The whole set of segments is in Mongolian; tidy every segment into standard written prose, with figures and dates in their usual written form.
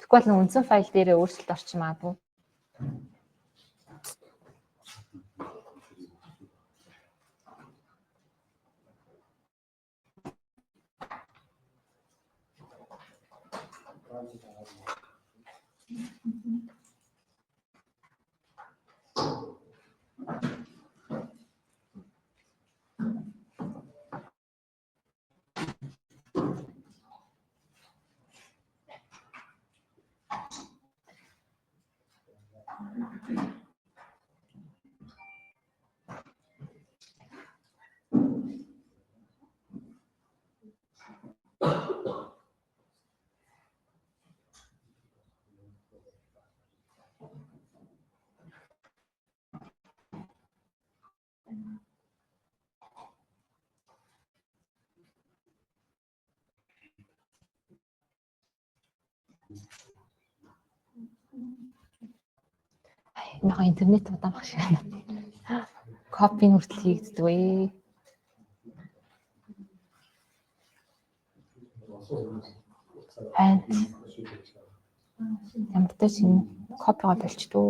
Тэгвэл нэг үндсэн файл дээрээ өөрчлөлт орчих магадгүй. Яха интернет удаан багш. Копи хүртэл хийгддэг вэ? Ямар ч юм копигаа болчдөө.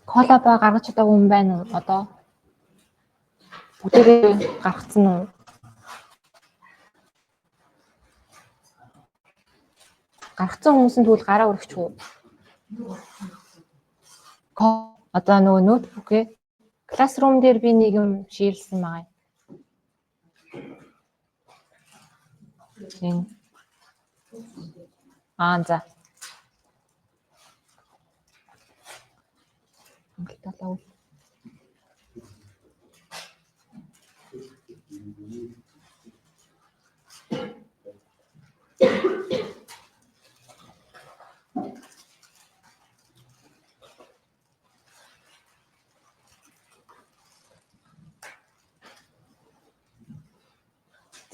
Колаба гаргаж чадаагүй юм байна уу одоо? Бүгдээ гаргацсан уу? Гаргацсан хүмүүсийн тэгвэл гараа өргөч үү? Одоо нөгөө ноутбукээ Classroom дээр би нэг юм ширлсэн байгаа. За. Талаа.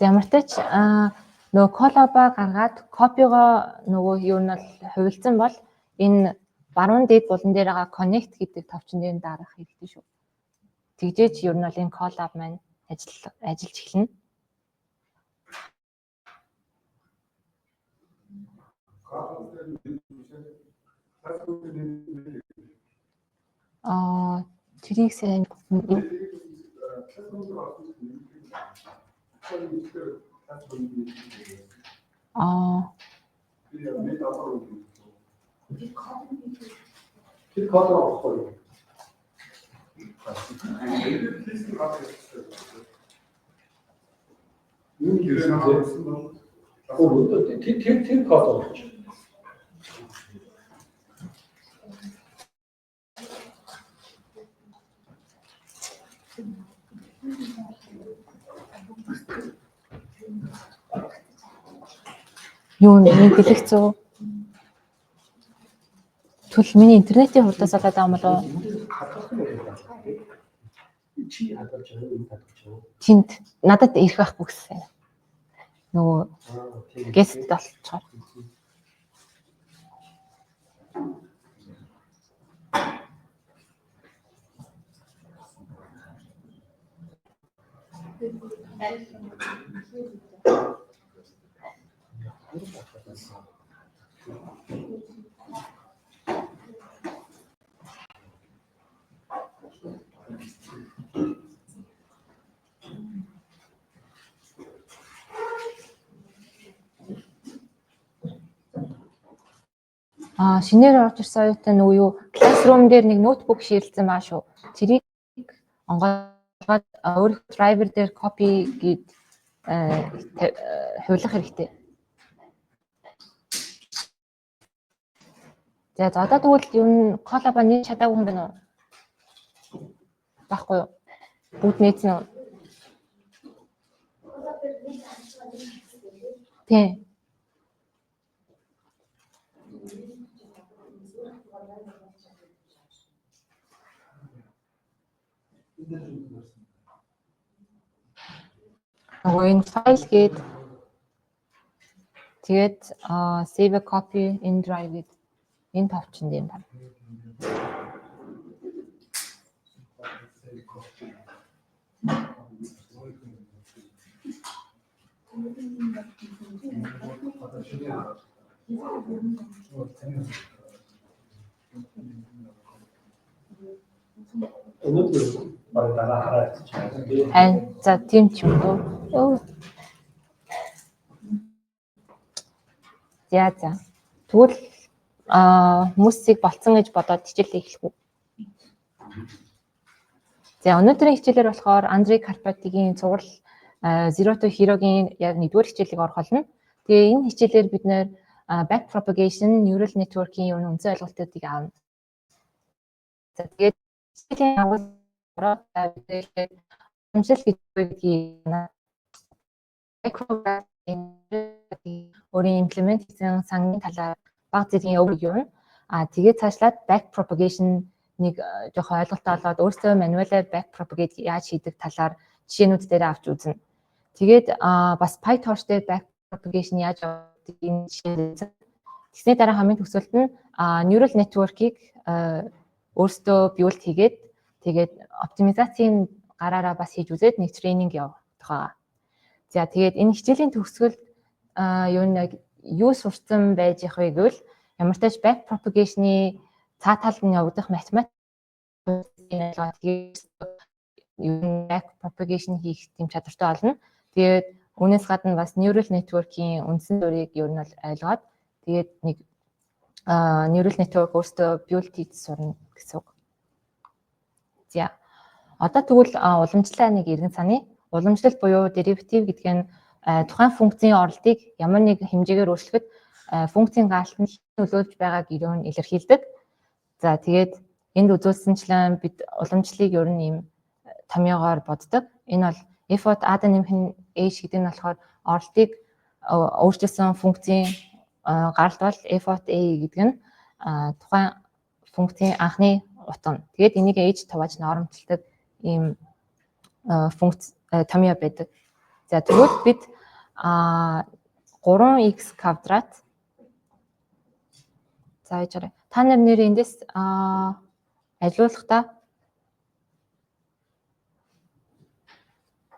Ямар ч тач нөгөө колаба гаргаад копигоо нөгөө юу нь бол хувилцсан бол энэ баруун дээд булан дээр байгаа connect гэдэг товчон дээр дарах хэрэгтэй шүү. Тэгжээч ер нь бол энэ колаб маань ажиллаж эхэлнэ. Тэрийг сайн Тэр код авахгүй. Юу гэсэн тэр код авч. Юу нэг хэлэхцүү. Тэгвэл миний интернетийн хурдаас болоод байгаа юм болоо. Чи хадгалж байгаа юм хадгалж байгаа. Тинт надад ирэх байхгүй гэсэн. Нөгөө гест болчихоо. Шинээр орж ирсэн оюутан нөгөө юу Classroom дээр нэг ноутбук ширлсэн баа шүү. Тэрийг онгойлгож өөр драйвер дээр copy гээд хувилах хэрэгтэй. За одоо тэгвэл юу коллаба нээж чадаагүй юм байна уу? Баггүй юу? Бүгд нээсэн үү? Тий. Нөгөө энэ файл гээд тэгээд save a copy in drive гээд энэ товчонд юм байна. Өнөөдөр дараа хараад чамд. Харин за тийм ч юм уу. За. Тэгвэл хүмүүсийг болцсон гэж бодоод хичээлээ эхлэх үү. За өнөөдрийн хичээлээр болохоор Андрей Карпатигийн цуврал Zero to Hero-гийн яг 1-р хичээлийг орох болно. Тэгээ энэ хичээлээр бид нэр backpropagation, neural network-ийн юм үнцэн ойлголтуудыг аавна. За тэгээд хичээлийн агуулгаар амжилт гэдгийг өөрийн имплемент хийсэн сангийн талаар баг зэргийн overview. Тэгээд цаашлаад backpropagation нэг жоохон ойлголттой болоод өөрсдөө мануалаар backpropagate яаж хийдэг талаар жишээнүүд дээр авч үзнэ. Тэгээд бас PyTorch дээр backpropagation яаж явагдгийг энэ жишээ. Тэсний дараа хамгийн төгсөлт нь neural network-ийг өөрсдөө build хийгээд тэгээд оптимизацийн гараараа бас хийж үзээд нэг тренинг явуулах байгаа. За тэгээд энэ хичээлийн төгсгөл юу сурсан байж их вэ гэвэл ямар ч тач backpropagation-ы цаатал нь явагдах математикийн backpropagation хийх тийм чадвартай болно. Тэгээд үүнээс гадна бас neural network-ийн үндсэн дүрийг ер нь ойлгоод тэгээд нэг neural network өөртөө build хийж сурна гэсэн үг. За одоо тэгвэл уламжлалаа нэг иргэн саны. Уламжлалт буюу derivative гэдэг нь тухайн функцийн орлтыг ямар нэг хэмжээгээр өөрчлөхөд функцийн гаалтанд нөлөөлж байгааг ерөөн илэрхийлдэг. За тэгээд энд үзүүлсэнчлэн бид уламжлалыг ер нь ийм томьёогоор боддог. Энэ бол f от a-д нэмэх нь h гэдэг нь болохоор орлтыг өөрчилсөн функцийн гаралт бол f от a гэдэг нь тухайн функцийн анхны утга. Тэгээд энийг h тувааж нормтолдог ийм функц томьёо байдаг. За тэгвэл бид 3x квадрат за яжаарай. Та нар нэр эндээс ажилуулахдаа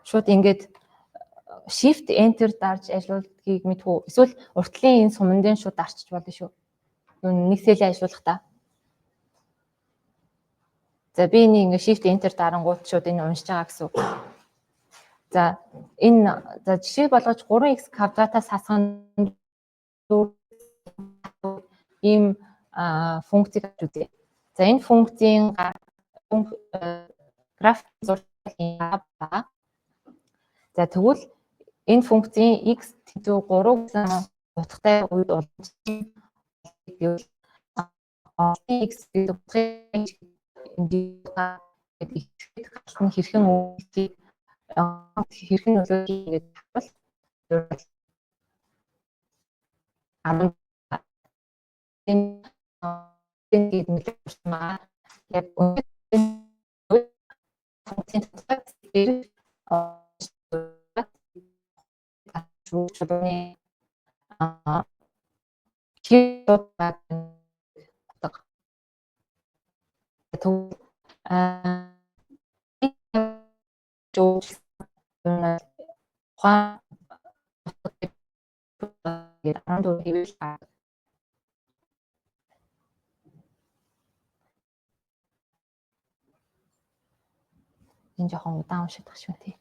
шууд ингээд shift enter дарж ажилуулдгийг мэдхүү. Эсвэл уртлын энэ сумандын шууд дарчиж болно шүү. Нэг сэлээ ажилуулахдаа. За би энийг ингээд shift enter дарангууд шууд энэ уншиж байгаа гэсэн үг. За энэ жишээ болгож 3x квадратаас хасган ийм функцийг авч үзье. За энэ функцийн график зургийн ба. За тэгвэл энэ функцийн x төв 3 гэсэн утгатай үед уламжлалыг гэвэл x гэдэг нь хэрхэн үйлдэлийг хэрхэн нөлөөлж ингэж бол энэ нөлөөлмаа яг функцийн дээр энэ жоохон удаан уншигдах шүү тий.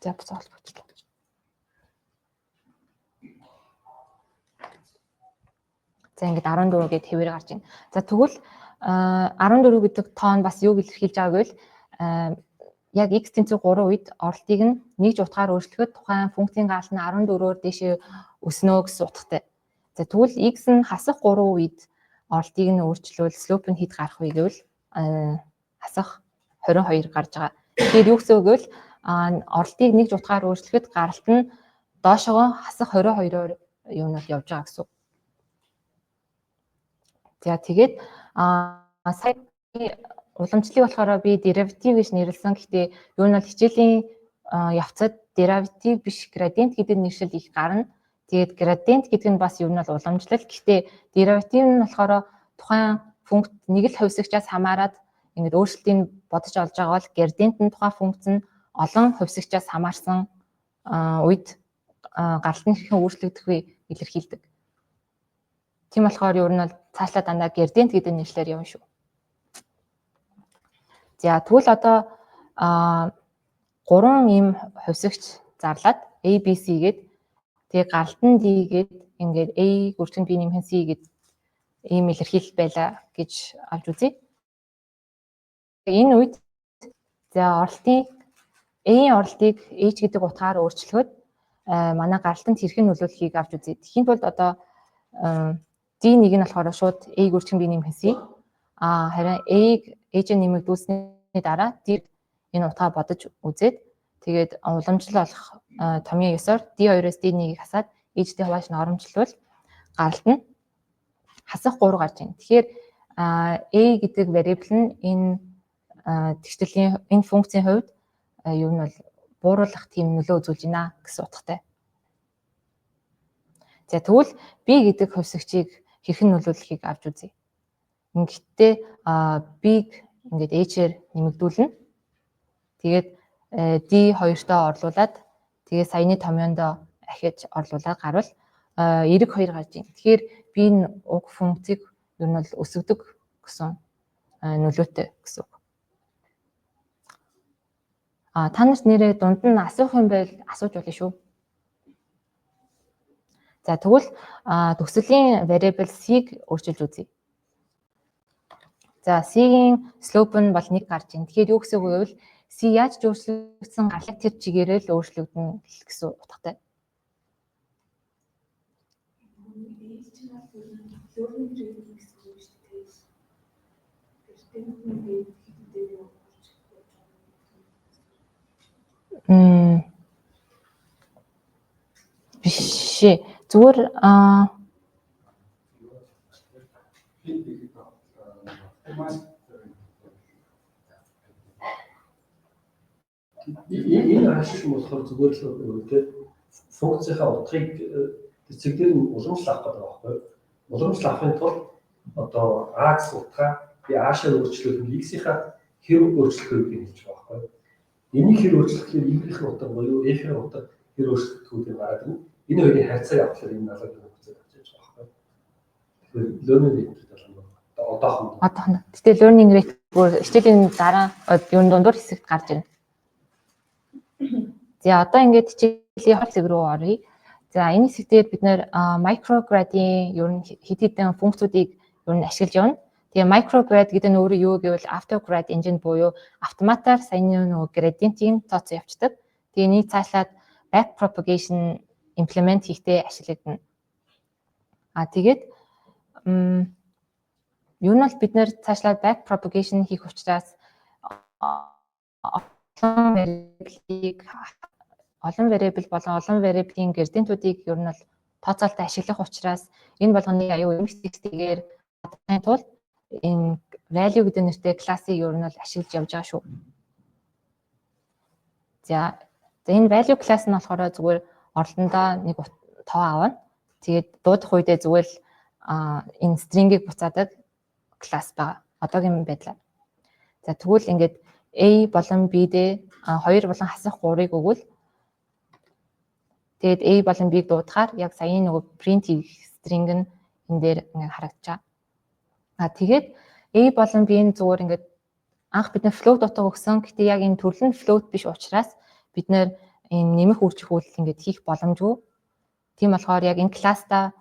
За буцаа холбогдлоо. За ингээд 14 гээд хэвээр гарч байна. За тэгвэл 14 гэдэг тоон бас юуг илэрхийлж байгааг гэвэл яг x тэнцвэр 3 үед оролтыг нь нэг утгаар өөрчлөхөд тухайн функцийн гал нь 14-өөр дээшээ өснө гэсэн утгатай. За тэгвэл x нь хасах 3 үед оролтыг нь өөрчлөвөл slope нь хэд гарах вэ гэвэл хасах 22 гарч байгаа. Тэгэхээр юу гэсэн үг гэвэл оролтыг нэг утгаар өөрчлөхөд гаралт нь доошогоо хасах 22-оор юу нь явж байгаа гэсэн үг. За тэгээд сая уламжлалыг болохоор би derivative гэж нэрлсэн. Гэхдээ юу нь бол хичээлийн явцад derivative биш gradient гэдэг нэршил их гарна. Тэгээд gradient гэдэг нь бас юу нь бол уламжлал. Гэхдээ derivative нь болохоор тухайн функц нэг л хувьсагчаас хамаарат ингээд өөрчлөлтийг бодож олж байгаа бол gradient нь тухайн функц нь олон хувьсагчаас хамаарсан үед гаралтын хэрхэн өөрчлөгдөхөө илэрхийлдэг. Тийм болохоор юу нь бол цаашлаа дандаа gradient гэдэг нэршлэр явна шүү. За тэгвэл одоо 3 ийм хувьсагч зарлаад A, B, C гээд тэгээ гаралтан D гээд ингээд A гүрчэн B нэмхэн C гээд ийм илэрхийлэл байла гэж авч үзье. Энэ үед за оролтын A-ийн оролтыг H гэдэг утгаар өөрчлөхөд манай гаралтанд хэрхэн нөлөөлөхийг авч үзье. Тэхийн тулд одоо D1 нь болохоор шууд A гүрчэн B нэмхэн C. Харин A-г H-ээр нэмэгдүүлсний дараа D энэ утгаа бодож үзээд тэгээд уламжлал болох томьёо 9-оор D2-оос D1-ийг хасаад H-тэй хувааж оромжлвал гаралт нь хасах 3 гарч байна. Тэгэхээр A гэдэг variable нь энэ тэгштэлийн энэ функцийн хувьд юу нь бол бууруулах тийм нөлөө үзүүлж байна гэсэн утгатай. За тэгвэл B гэдэг хувьсагчийг хэрхэн нөлөөлөхийг авч үзье. Ингээд B-г ингээд H-ээр нэмэгдүүлнэ. Тэгээд D2-тоо орлуулад тэгээд саяны томьёондоо ахиж орлуулаад гарвал 92 гарч ийн. Тэгэхээр B нь уг функцийг ер нь бол өсгөдөг гэсэн нөлөөтэй гэсэн үг. Та нарт нэрээ дунд нь асуух юм байл асууж болно шүү. За тэгвэл төгсөлийн variable C-г өөрчилж үзье. За C-ийн slope нь бол 1 гарч ийн. Тэгэхээр юу гэсэн үг вэ гэвэл C яаж ч өөрчлөгдсөн гарлаг тэр чигээрээ л өөрчлөгдөн гэсэн утгатай. Биш. Зүгээр энэ ашиг болохоор зүгээр л үгүй функцийнхаа утгыг цэгдэр нь уламжлал авах гэдэг байгаа байхгүй. Уламжлал авахын тулд одоо А гэсэн утгаа би А-шаар өөрчлөх нь X-ийнхаа хэр өөрчлөхөөр хэлж байгаа байхгүй. Энийг хэр өөрчлөхөөр Y-ийн утга буюу F-ийн утга хэр өөрчлөхөөр гараад байна. Энэ хоёрын харьцаа явуулахаар энэ налог функцээр авч яаж байгаа байхгүй. Тэгэхээр learning rate одоохон. Тэгтээ learning rate бүр хичээлийн дараа юун дундуур хэсэгт гарч ирнэ. За одоо ингээд хичээлийн хол хэсэг рүү оръё. За энэ хэсэгтээ бид нэр micrograd-ийн ер нь хэд хэдэн функцүүдийг ер нь ашиглаж явна. Тэгээ micrograd гэдэг нь өөрөө юу гэвэл autograd engine буюу автоматар саяны нөгөө gradient-ийн тооцоо явцдаг. Тэгээ энийг цаашлаад back propagation implement хийхдээ ашиглагдана. Тэгээд юу нь бол бид нэр цаашлаад back propagation хийх учраас олон variable болон олон variable-ийн gradient-уудыг ер нь бол тооцоололтой ашиглах учраас энэ болгоны аюу MX-гээр хадгалахын тулд энэ value гэдэг нэртэй классыг ер нь бол ашиглаж явж байгаа шүү. За энэ value class нь болохоор зүгээр оролдондоо нэг тоо авна. Тэгээд дуудах үедээ зүгээр энэ string-ийг буцаадаг класс байгаа. Одоогийн байдлаар. За тэгвэл ингээд A болон B-дээ 2 болон хасах 3-ыг өгвөл тэгээд A болон B-г дуудахаар яг саяны нөгөө print string нь энэ дээр ингээд харагдчихаа. Тэгээд A болон B нь зүгээр ингээд анх бид нэр float утга өгсөн. Гэтэ яг энэ төрөл нь float биш учраас бид нэр энэ нэмэх үржих үйлдэл ингээд хийх боломжгүй. Тийм болохоор яг энэ класста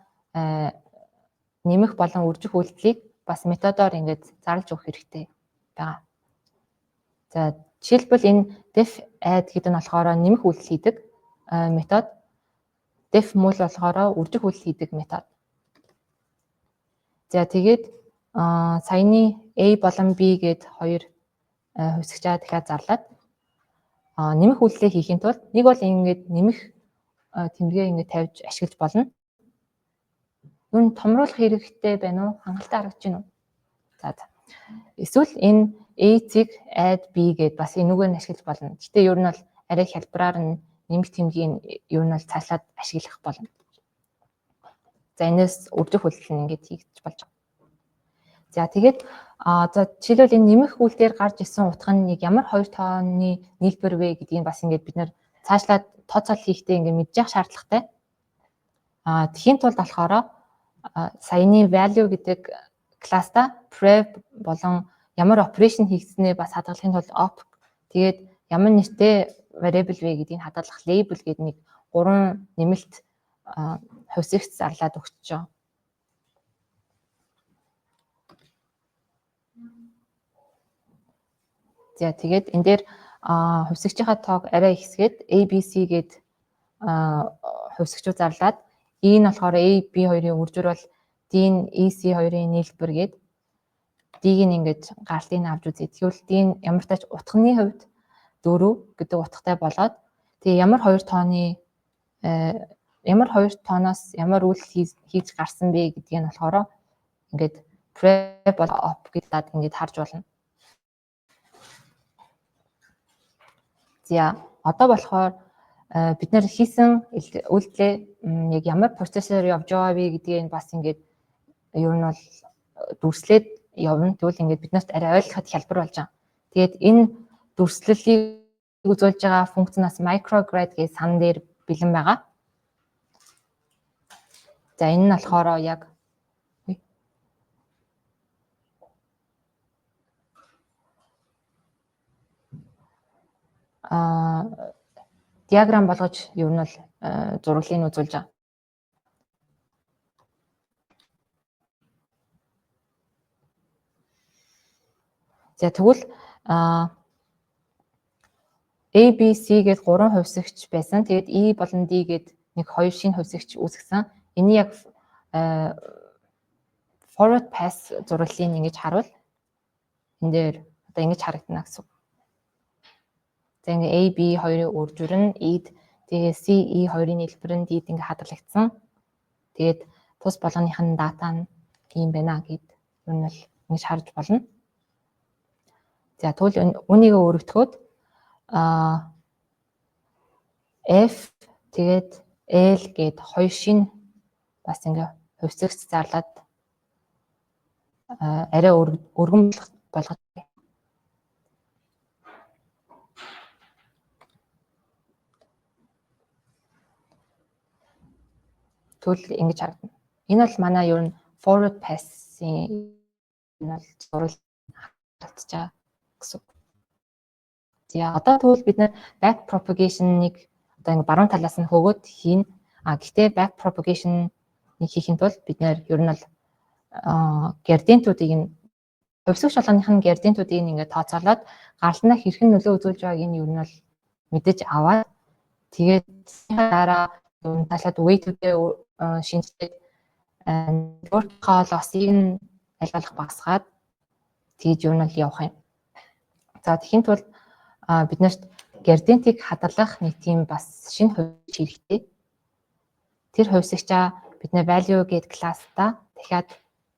нэмэх болон үржих үйлдэлийг бас методоор ингээд зарлж өгөх хэрэгтэй байгаа. За жишээлбэл энэ def add гэдэг нь болохоор нэмэх үйлдэл хийдэг метод. Def mul болохоор үржих үйлдэл хийдэг метод. За тэгээд саяны A болон B гээд хоёр хувьсгчаа дахиад зарлаад нэмэх үйлдэлээ хийхин тулд нэг бол ингээд нэмэх тэмдэглээ ингээд тавьж ашиглаж болно. Юу н томруулах хэрэгтэй байна уу? Хангалттай харагдаж байна уу? За. Эсвэл энэ A-ийг add B гээд бас энүүгээр нь ашиглаж болно. Гэтэ ер нь бол арай хялбараар нь нэмэх тэмдгийн ер нь бол цаашлаад ашиглах болно. За энэс үржих үйлдэл нь ингээд хийгдэж болж байгаа. За тэгээд за жишээлбэл энэ нэмэх үйлдэлээр гарч исэн утга нь яг ямар хоёр тооны нийлбэр вэ гэдгийг бас ингээд бид нэр цаашлаад тооцоол хийхдээ ингээд мэдж явах шаардлагатай. Тхийн тулд болохоор саяны value гэдэг класста prev болон ямар operation хийгдснээ бас хадгалахын тулд op тэгээд ямар нэртэй variable вэ гэдгийг хадгалах label гэдэг нэг 3 нэмэлт хувьсгч зарлаад өгч жоо. За тэгээд энэ дээр хувьсгчийнхаа тоог арай ихсгээд ABC гээд хувьсгчүүд зарлаад E нь болохоор A, B хоёрын үржир бол D нь EC хоёрын нийлбэр гээд D-г нь ингээд гартыг авч үзье. Тэгвэл D нь ямар тач утганы хувьд 4 гэдэг утгатай болоод тэгээ ямар хоёр тооноос ямар үйлдэл хийж гарсан бэ гэдгийг нь болохоор ингээд prev бол op гэдээд ингээд харж болно. За одоо болохоор бид нэр хийсэн үйлдэлээ яг ямар процессор явж байгаа вэ гэдгийг бас ингээд ер нь бол дүрслээд явна. Тэгвэл ингээд биднээс арай ойлгоход хялбар болж байгаа. Тэгээд энэ дүрслэлийг үзүүлж байгаа функцнаас micrograd гэж сан дээр бэлэн байгаа. За энэ нь болохоор яг диаграм болгож ер нь бол зураглыг үзүүлж байгаа. За тэгвэл A, B, C гээд 3 хувьсгч байсан. Тэгээд E болон D гээд нэг 2 шинэ хувьсгч үүсгэсэн. Энийг яг forward pass зураглыг ингэж харуул. Энд дээр одоо ингэж харагдана гэсэн. За ингээ A, B хоёрын үржир нь E-д тэгээ C, E хоёрын нийлбэр нь D-д ингээ хадгалагдсан. Тэгээд тус болгоных нь дата нь ийм байна гэд ер нь бол ингэж харж болно. За тэгвэл үүнийгээ өргөтгөхөд F тэгээд L гээд хоёр шинэ бас ингээ хувьсгч зарлаад арай өргөн болгох. Тэгвэл ингэж харагдана. Энэ бол манай ер нь forward pass-ийн энэ бол зураг харагдаж байгаа гэсэн. За одоо тэгвэл бид нэр back propagation-ыг одоо ингэ баруун талаас нь хөгөөд хийн. Гэхдээ back propagation-ыг хийхин тулд бид нэр ер нь бол градиентуудыг нь хувьсгч болгоных нь градиентуудыг ингэ тооцоолоод гарлнаа хэрхэн нөлөө үзүүлж байгааг нь ер нь бол мэдэж аваад тэгээд дараа таашаад weight-үүдээ шинжлээд network-ийн лосыг нь аль болох багасгаад тэгж ер нь л явах юм. За тэгхийн тулд бид нарт градиентийг хадгалах нэг тийм бас шинэ хувьсгч хэрэгтэй. Тэр хувьсгчаа бид нэ value гэдэг класста дахиад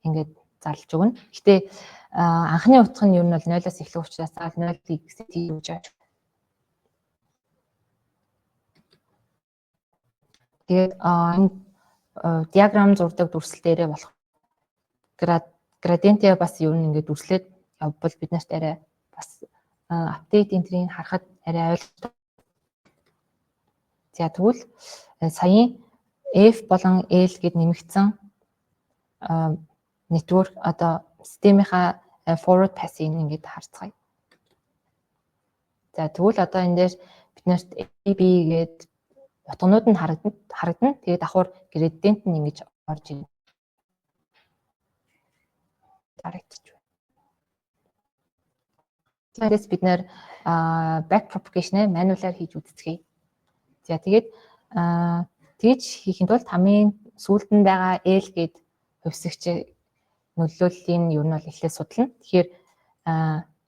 ингээд зарлж өгнө. Гэтэ анхны утга нь ер нь бол 0-аас эхлэх учраас 0-ийг гэж яаж. Тэгээд энэ диаграм зурдаг дүрслэл дээрээ болох градиентээ бас ер нь ингээд дүрслээд явбал бид нарт арай бас апдейт энтрийг харахад арай ойлгомжтой. За тэгвэл саяын F болон L гэд нэмэгдсэн network одоо системийнхаа forward pass-ийг ингээд харцгаая. За тэгвэл одоо энэ дээр биднэрт AB гээд утганууд нь харагдана. Тэгээд давхар градиент нь ингэж орж ирнэ. Харагдчих байна. Тэгээс бид нэр back propagation-ыг мануалаар хийж үзцгээе. За тэгээд тэгж хийхэд бол хамгийн сүүлд нь байгаа L гээд хувьсагч нөлөөллийн ер нь бол эхлээд судлана. Тэгэхээр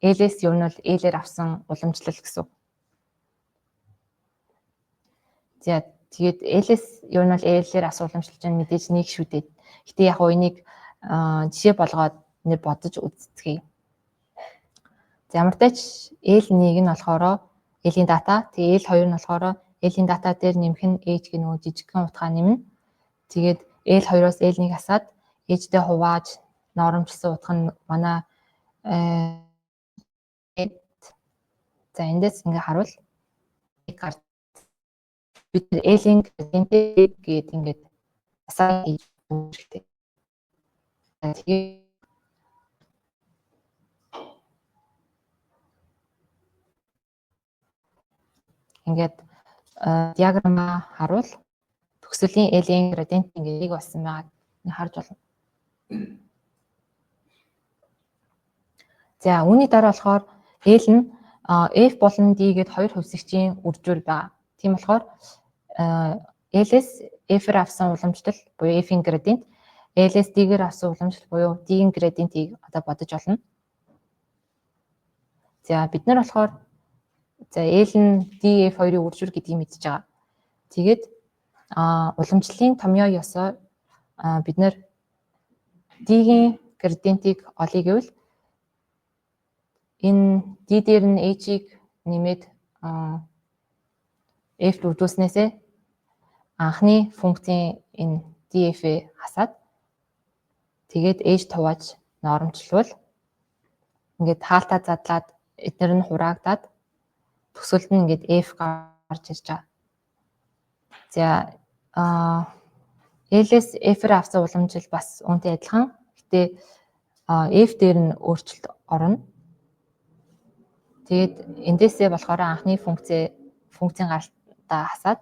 L-с ер нь бол L-ээр авсан уламжлал гэсэн. За тэгээд L-с ер нь бол L-ээр авсан уламжлалч нь мэдээж нэг шүү дээ. Гэтэ яг уу энийг жишээ болгоод нэр бодож үзцгээе. За ямар ч тач L1 нь болохоор L-ийн дата, тэгээд L2 нь болохоор L-ийн дата дээр нэмэх нь H гэх нөгөө жижигхэн утгаа нэмнэ. Тэгээд L2-оос L1-ийг асаад H-тэй хувааж норомжлсон утга нь манай за эндээс ингээ харуул бид L-ийн градиентийг гээд ингээд асаа хийж үүрэгтэй. Тэгээд ингээд диаграмма харуул төгсөлийн L-ийн градиент ингээд нэг болсон байгааг харж болно. За үүний дараа болохоор L нь F болон D гээд хоёр хувьсагчийн үржүүл байгаа. Тийм болохоор L-с F-ээр авсан уламжлал буюу F-ийн градиент, L-с D-гээр авсан уламжлал буюу D-ийн градиентийг одоо бодож олно. За бид нар болохоор за L нь D, F2-ын үржүүл гэдгийг мэдчихэж байгаа. Тэгээд уламжлалын томьёо ёсоор бид нар D-ийн градиентийг олъё гэвэл энэ D дээр нь H-ийг нэмээд F үрдүүлснээсээ анхны функцийн энэ DF-ээ хасаад тэгээд H тувааж норомжлвал ингээд хаалтаа задлаад эдгээр нь хураагдаад төсөлд нь ингээд F гарч ирж байгаа. За L-с F-ээр авсан уламжлал бас үүнтэй адилхан. Гэтэ F дээр нь өөрчлөлт орно. Тэгээд эндээсээ болохоор анхны функцийн гаралтаа хасаад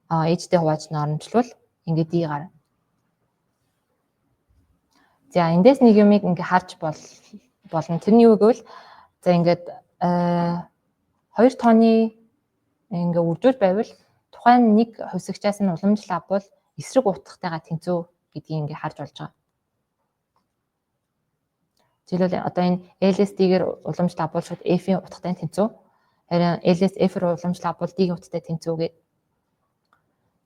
H-тэй хувааж норомжлвал ингээд D гарна. За эндээс нэг юмыг ингээд харж болно. Тэр нь юу гэвэл за ингээд хоёр тооны ингээ үржүүл байвал тухайн нэг хувьсагчаас нь уламжлал авбал эсрэг утгатайгаа тэнцүү гэдгийг ингээ харж болж байгаа. Жишээлбэл одоо энэ LSD-гээр уламжлал авбал шууд F-ийн утгатай тэнцүү. Харин LSF-ээр уламжлал авбал D-ийн утгатай тэнцүү гэ.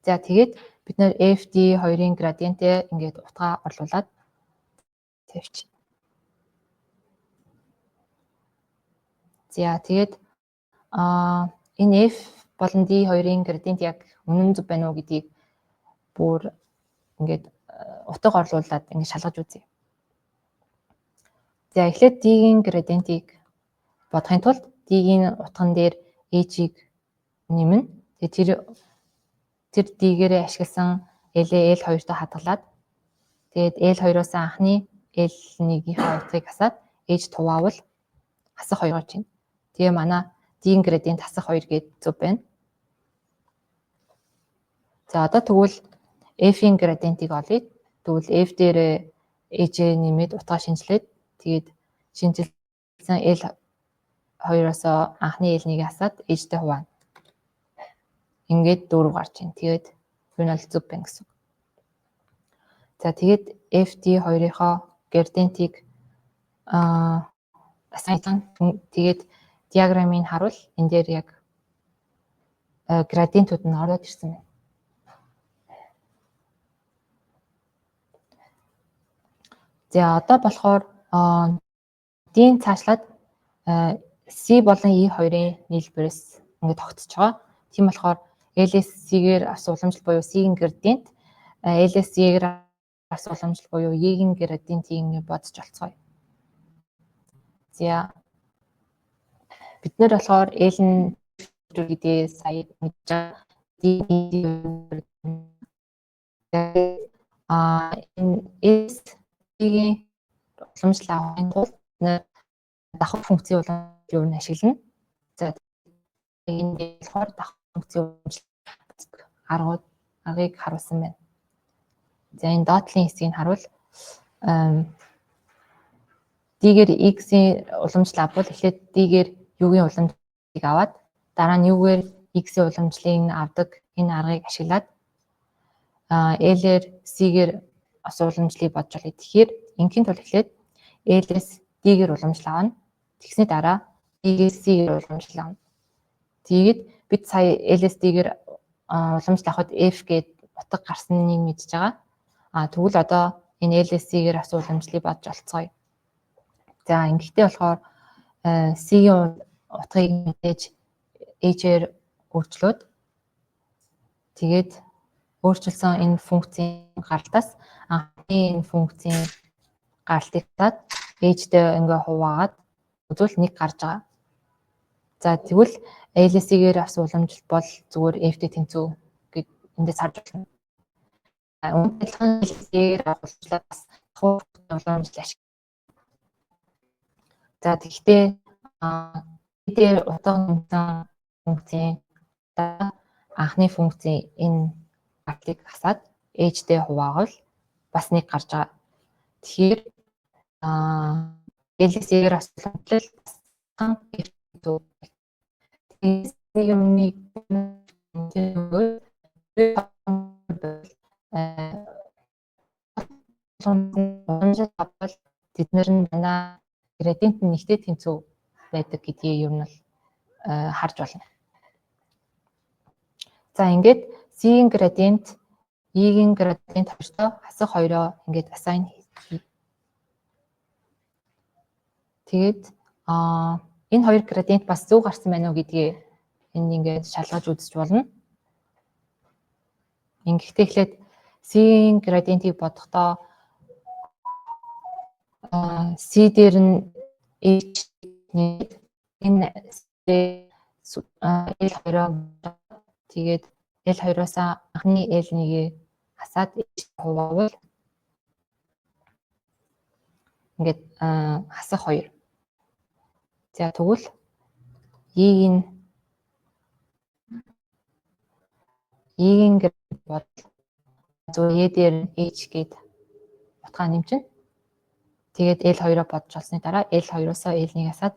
За тэгээд бид нэр FD хоёрын градиентээ ингээд утгаа орлуулад тавьчих. За тэгээд энэ F болон D хоёрын градиент яг үнэн зөв байна уу гэдгийг бүр ингээд утга орлуулад ингээд шалгаж үзье. За эхлээд D-ийн градиентийг бодохын тулд D-ийн утган дээр H-ийг нэмнэ. Тэгээд тэр D-гээрээ ашигласан L-ээ L2-той хадгалаад тэгээд L2-оос анхны L1-ийнхээ утгыг хасаад H туваавал хасах 2 гарч ийн. Тэгээ манай D-ийн градиент хасах 2 гээд зөв байна. За одоо тэгвэл F-ийн градиентийг олъё. Тэгвэл F дээр H-ээ нэмээд утгаа шинжилээд тэгээд шинжилсэн L2-оос анхны L1-ийг хасаад H-тэй хуваана. Ингээд 4 гарч ийн. Тэгээд юу нь зөв байна гэсэн. За тэгээд FD хоёрынхоо градиентийг асsign тэгээд диаграммыг харуул энэ дээр яг градиентууд нь ороод ирсэн байна. За одоо болохоор D-ийн цаашлаад C болон E хоёрын нийлбэрээс ингээд тогтсож байгаа. Тийм болохоор LSC-гээр авсан уламжлал буюу C-ийн градиент, LSC-гээр авсан уламжлал буюу E-ийн градиентийг ингээд бодож олцгоё. За бид нэр болохоор L нь гэдээ сая мэдж байгаа. Энэ S-ийн уламжлал авахын тулд давхар функцийн уламжлалыг ашиглана. За энэ болохоор давх функцийн аргыг харуулсан байна. За энэ доотлын хэсгийг харуул D-гээр X-ийн уламжлал авбал эхлээд D-гээр U-гийн уламжлалыг аваад дараа нь U-гээр X-ийн уламжлалыг авдаг энэ аргыг ашиглаад L-ээр C-гээр уламжлалыг бодж олъё. Тэгэхээр ингийн тул эхлээд L-ээс D-гээр уламжлал авна. Тэгсний дараа D-ээс C-гээр уламжлал авна. Тэгээд бид сая L-ээс D-гээр уламжлал авахад F гээд утга гарсныг мэдж байгаа. Тэгвэл одоо энэ L-ээс C-гээр уламжлалыг бодж олцгоё. За ингэхдээ болохоор C-ийн утгыг мэдээж H-ээр өөрчлөөд тэгээд өөрчилсөн энэ функцийн гаралтаас анхны энэ функцийн гаралтыг татаад H-тэй ингээ хуваагаад үзвэл 1 гарч байгаа. За тэгвэл L-ээс-гээр авсан уламжлал бол зүгээр F-тэй тэнцүү гэж эндээс харж байна. Үнэхээр L-ээс-гээр авсан уламжлал ашиг. За тэгэхдээ дээр утга нэмсэн функцийн анхны функцийн энэ гартыг хасаад H-тэй хуваагвал бас 1 гарч байгаа. Тэгэхээр L-ээс-гээр авсан уламжлал юмны тэд нар нь манай градиент нь нэгтэй тэнцүү байдаг гэдгийг ер нь харж байна. За ингээд C-ийн градиент, E-ийн градиент хоёртой хасах хоёроо ингээд assign хийе. Тэгээд энэ хоёр градиент бас зөв гарсан байна уу гэдгийг энэ ингээд шалгаж үзэж болно. Ингэхдээ эхлээд C-ийн градиентийг бодохдоо C дээр нь H-ний энэ L2-оо тэгээд L2-оос анхны L1-ийг хасаад H хуваавал ингээд хасах хоёр. За тэгвэл E-ийн бод зөв E дээр H гээд утгаа нэмчин. Тэгээд L2-оо бодж олсны дараа L2-оос L1-ийг хасаад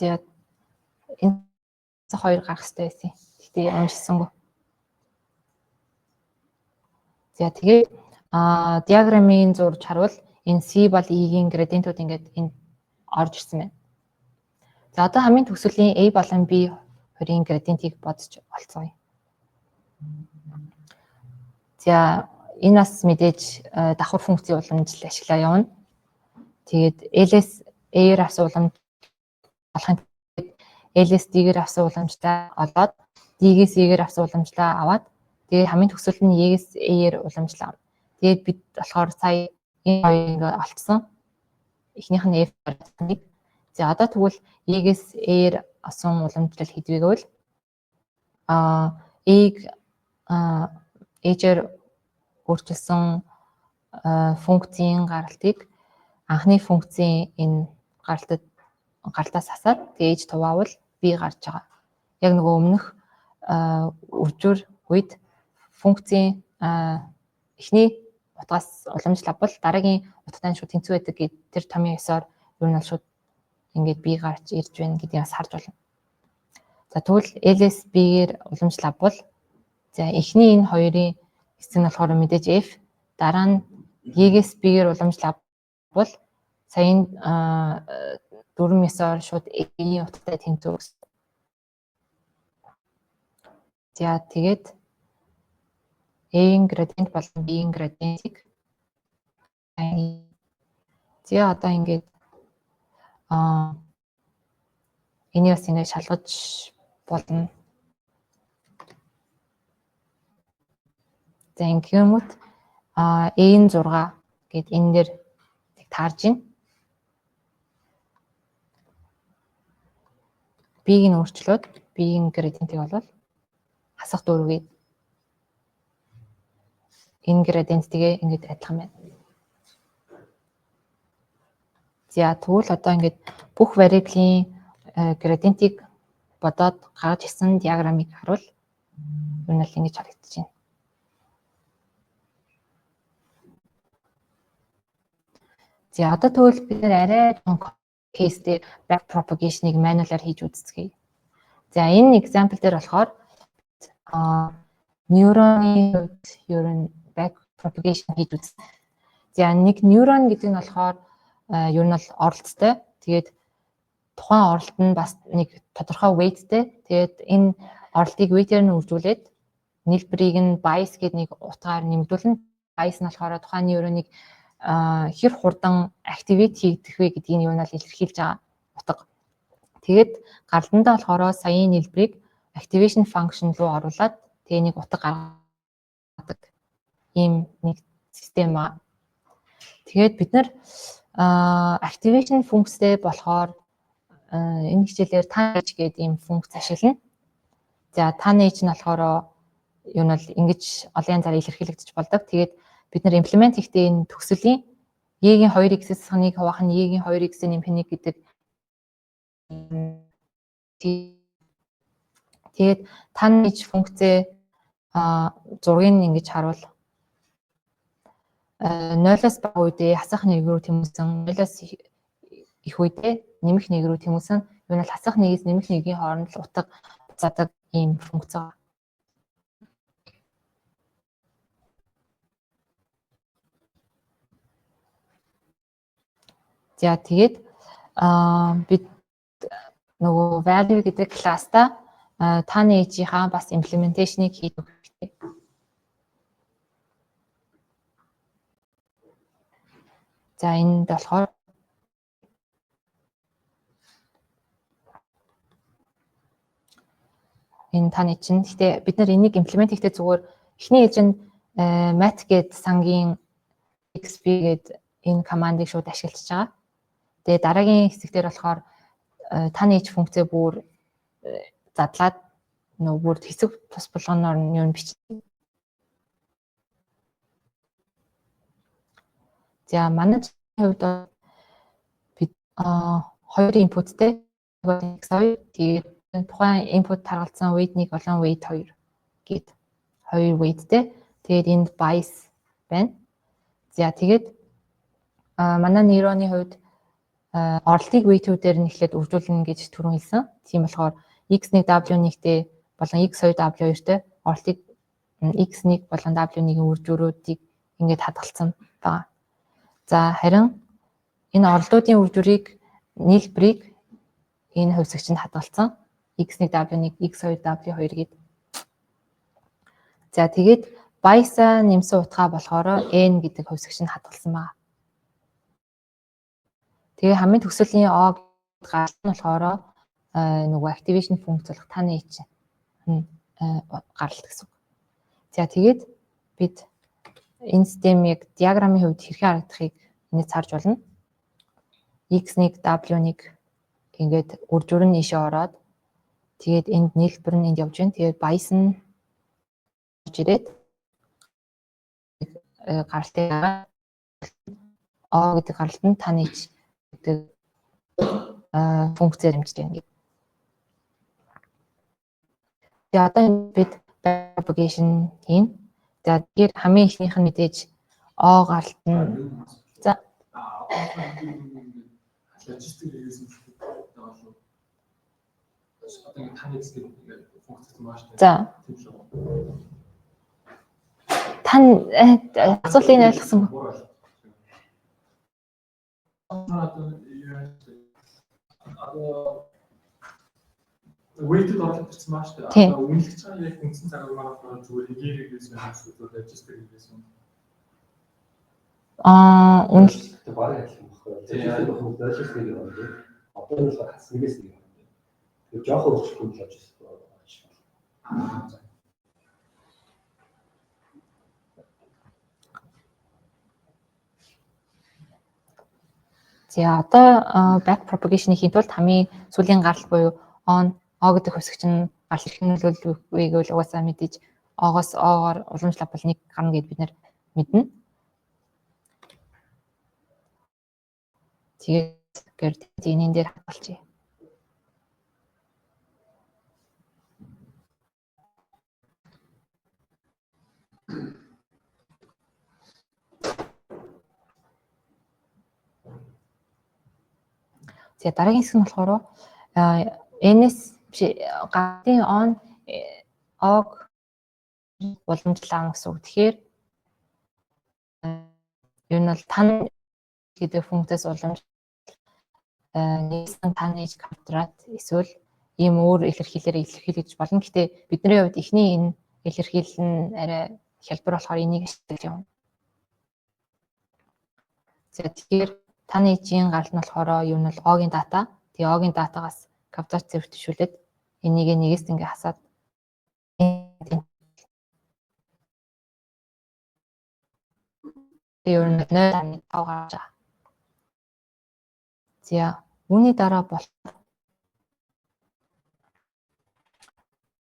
за энэ хоёр гарах хэрэгтэй байсан. Гэхдээ уншсангүй. За тэгээд диаграмын зурж харуул энэ C бол E-ийн градиентууд ингээд энд орж ирсэн байна. За одоо хамгийн төгсөлийн A болон B хоёрын градиентийг бодож олцгоё. За энэ бас мэдээж давхар функцийн уламжлал ашиглаа явна. Тэгээд L-ээс A-ээр авсан уламжлал болохын L-ээс D-гээр авсан уламжлаа олоод D-ээс E-гээр авсан уламжлаа аваад тэгээд хамгийн төгсөлд нь E-ээс A-ээр уламжлал авна. Тэгээд бид болохоор сая энэ хоёрыг ингээ олцсон. Эхнийх нь F гардаг. За одоо тэгвэл E-ээс A-ээр авсан уламжлал хэдвэг бол E-г H-ээр өөрчилсөн функцийн гаралтыг анхны функцийн энэ гартаас хасаад H туваавал B гарч байгаа. Яг нөгөө өмнөх үржүүр үед функцийн эхний утгаас уламжлал авбал дараагийн утгатай шууд тэнцүү байдаг гэд тэр томьёо ёсоор юу нь шууд ингээд B гарч ирж байна гэдгийг бас харж байна. За тэгвэл L-ээс B-гээр уламжлал авбал за эхний энэ хоёрын эсэг нь болохоор мэдээж F, дараа нь G-ээс B-гээр уламжлал бол саяын 4-9-оор шууд A-ийн утгатай тэнцүү гэсэн. За тэгээд A-ийн градиент болон B-ийн градиентийг за одоо ингээд энийг бас ингээд шалгаж болно. За ингээмэт A-ийн 6 гэд энэ дээр таарж байна. B-ийг нь өөрчлөөд B-ийн градиентийг болвол хасах дөрвийг энэ градиенттэйгээ ингээд адилхан байна. За тэгвэл одоо ингээд бүх вариаблийн градиентийг бодоод гаргаж ирсэн диаграмыг харуул. Энэ нь л ингэж харагдаж байна. За одоо тэгвэл бид нэр арай кейс дээр back propagation-ыг мануалаар хийж үзцгээе. За энэ example дээр болохоор нейроны хувьд ер нь back propagation хийж үзсэн. За нэг нейрон гэдэг нь болохоор ер нь бол оролцтой. Тэгээд тухайн оролт нь бас нэг тодорхой weightтэй. Тэгээд энэ оролтыг weight-ээр нь үржүүлээд нийлбэрийг нь bias гэдэг нэг утгаар нэмэгдүүлнэ. Bias нь болохоор тухайн нейроныг хэр хурдан activate хийгдэх вэ гэдгийг нь юу нь илэрхийлж байгаа утга. Тэгээд гарландаа болохоор саяын нийлбэрийг activation function руу оруулаад тэгээ нэг утга гаргадаг ийм нэг систем аа. Тэгээд бид нар activation функцтэй болохоор энэ хичээлээр TANH гэдэг ийм функц ашиглана. За TANH нь болохоор юу нь бол ингэж олон янзаар илэрхийлэгдэж болдог. Тэгээд бид нар implement хийхдээ энэ төгсөлийн Y-ийн 2x-ээс ханыг хуваах нь Y-ийн 2x-ийн нэмэх гэдэг. Тэгээд TANH функцээ зургийг ингэж харуул. 0-аас бага үедээ хасах нэг рүү тэмүүлсэн, 0-аас их үедээ нэмэх нэг рүү тэмүүлсэн. Юу нь хасах нэгээс нэмэх нэгийн хооронд утга буцаадаг ийм функц. За тэгээд бид нөгөө value гэдэг класста TANH-ийнхаа бас implementation-ыг хийдэг хэрэгтэй. За энд болохоор энэ TANH чинь гэхдээ бид нар энийг implement хийхдээ зүгээр эхний ээж нь mat гэдэг сангийн xp гэдэг энэ командыг шууд ашиглаж байгаа. Тэгээ дараагийн хэсэгтэр болохоор TANH функцээ бүр задлаад нөгөө бүр хэсэг тус болгоноор нь юу бичдэг. За манай хувьд бид хоёр инпуттэй x2 тэгээд тухайн инпут таргалсан weight 1 болон weight 2 гэд хоёр weightтэй. Тэгээд энд bias байна. За тэгээд манай нейроны хувьд оролтыг weight-үүдээр нь эхлээд үржүүлнэ гэж түрүүн хэлсэн. Тийм болохоор x1 w1-тэй болон x2 w2-тэй оролтыг x1 болон w1-ийн үржүүрүүдийг ингээд хадгалсан байна. За харин энэ орлуудын үржүүрийг нийлбэрийг энэ хувьсагчинд хадгалсан x1 w1 x2 w2 гэдэг. За тэгээд bias-а нэмсэн утгаа болохоор n гэдэг хувьсагчинд хадгалсан байна. Тэгээ хамгийн төгсөлийн O гал нь болохоор нөгөө activation функц болох TANH гаралт гэсэн. За тэгээд бид энэ системийг диаграмын хувьд хэрхэн харагдахыг энийг харж болно. x1 w1 ингээд үржүүр нь ийшээ ороод тэгээд энд нийлбэр нь энд явж байна. Тэгээд bias нь орж ирээд гаралтыг O гэдэг гаралт нь TANH гэдэг функцээр хэмжиж байна. За одоо бид propagation хийн. За тэгэхээр хамгийн ихнийх нь мэдээж O гаралт нь за логистик хэрэгсэн байгаа шүү. Одоо ингэ TANH гэдэг функцтэй маш тийм. за тань асуултыг ойлгосон. weighted орлого гэсэн маш шүү дээ. Тийм. Одоо үнэлж байгаа яг үндсэн цагаар манайхаар зүгээр гэрээс эсвэл register гэрээс юм. Үнэлэлттэй бараг адилхан баггүй. Тэгэхээр register гэр байна. Одоо нь болохоор хаснагээс нэг юм. Тэр жоохон өөрчлөлт болж байна. За одоо back propagation-ийн тулд хамгийн сүүлийн гарал буюу on O гэдэг хэсэг чинь гарал ихнүүлэлгүй гэвэл угаасаа мэдээж O-гоос O-гоор уламжлал бол нэг гарна гэдээ бид нэр мэднэ. Тэгээд гэрдийн дээр хадгалчихъя. За дараагийн хэсэг нь болохоор NS гадны on Og уламжлал аавна гэсэн үг. Тэгэхээр юу нь бол тань гэдэг функцээс уламжлал нэгэн таны квадрат эсвэл ийм өөр илэрхийлэлээр илэрхийлж болно. Гэхдээ бидний хувьд эхний энэ илэрхийлэл нь арай хялбар болохоор энийг ашиглаж явна. За тэгэхээр таны ижийн гарал нь болохоор юу нь бол O-гийн дата. Тэгээ O-гийн датагаас квадрат зөвшөөрүүлээд энийг нэгээс ингээ хасаад юу нь 0.5 гарч байгаа. За үүний дараа бол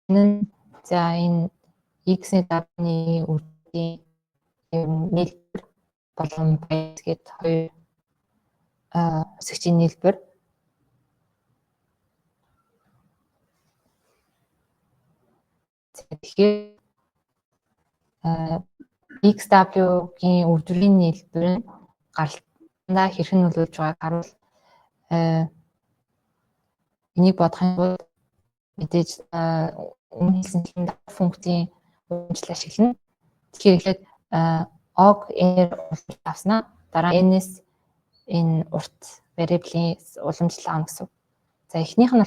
энэ x-ийн давны үрдийн нийлбэр болон байс гээд хоёр хэсэгчийн нийлбэр. Тэгэхээр XW-гийн өвдрийн нийлбэр нь гаралтандаа хэрхэн нөлөөлж байгааг харуул. Энийг бодохын тулд мэдээж өмнө хэлсэн функцийн уламжлал ашиглана. Тэгэхээр эхлээд Og R уламжлал авснаа дараа NS энэ урт variable-ийн уламжлал аавна гэсэн. За эхнийх нь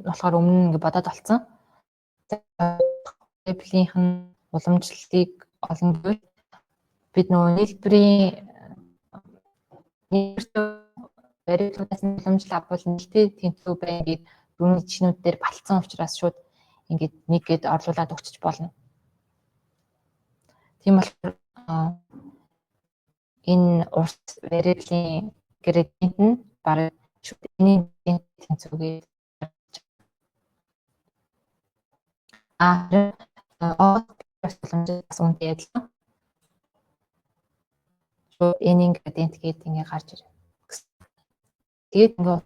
болохоор өмнө нь ингээ бодоод олцсон. Variable-ийнх нь уламжлалыг олон гэвэл бид нөгөө нийлбэрийн variable-аас нь уламжлал авбал нэлээд тэнцүү байна гэдэг дөрвөн жишнүүд дээр балтсан учраас шууд ингээд нэг гээд орлуулад өгчих болно. Тийм болохоор энэ урт variable-ийн gradient нь бараг энэ тэнцүүгээ уламжлалаас үнэтэй адилхан. Шууд энэ gradient гэдэг ингээ гарч ирнэ. Тэгээд ингээ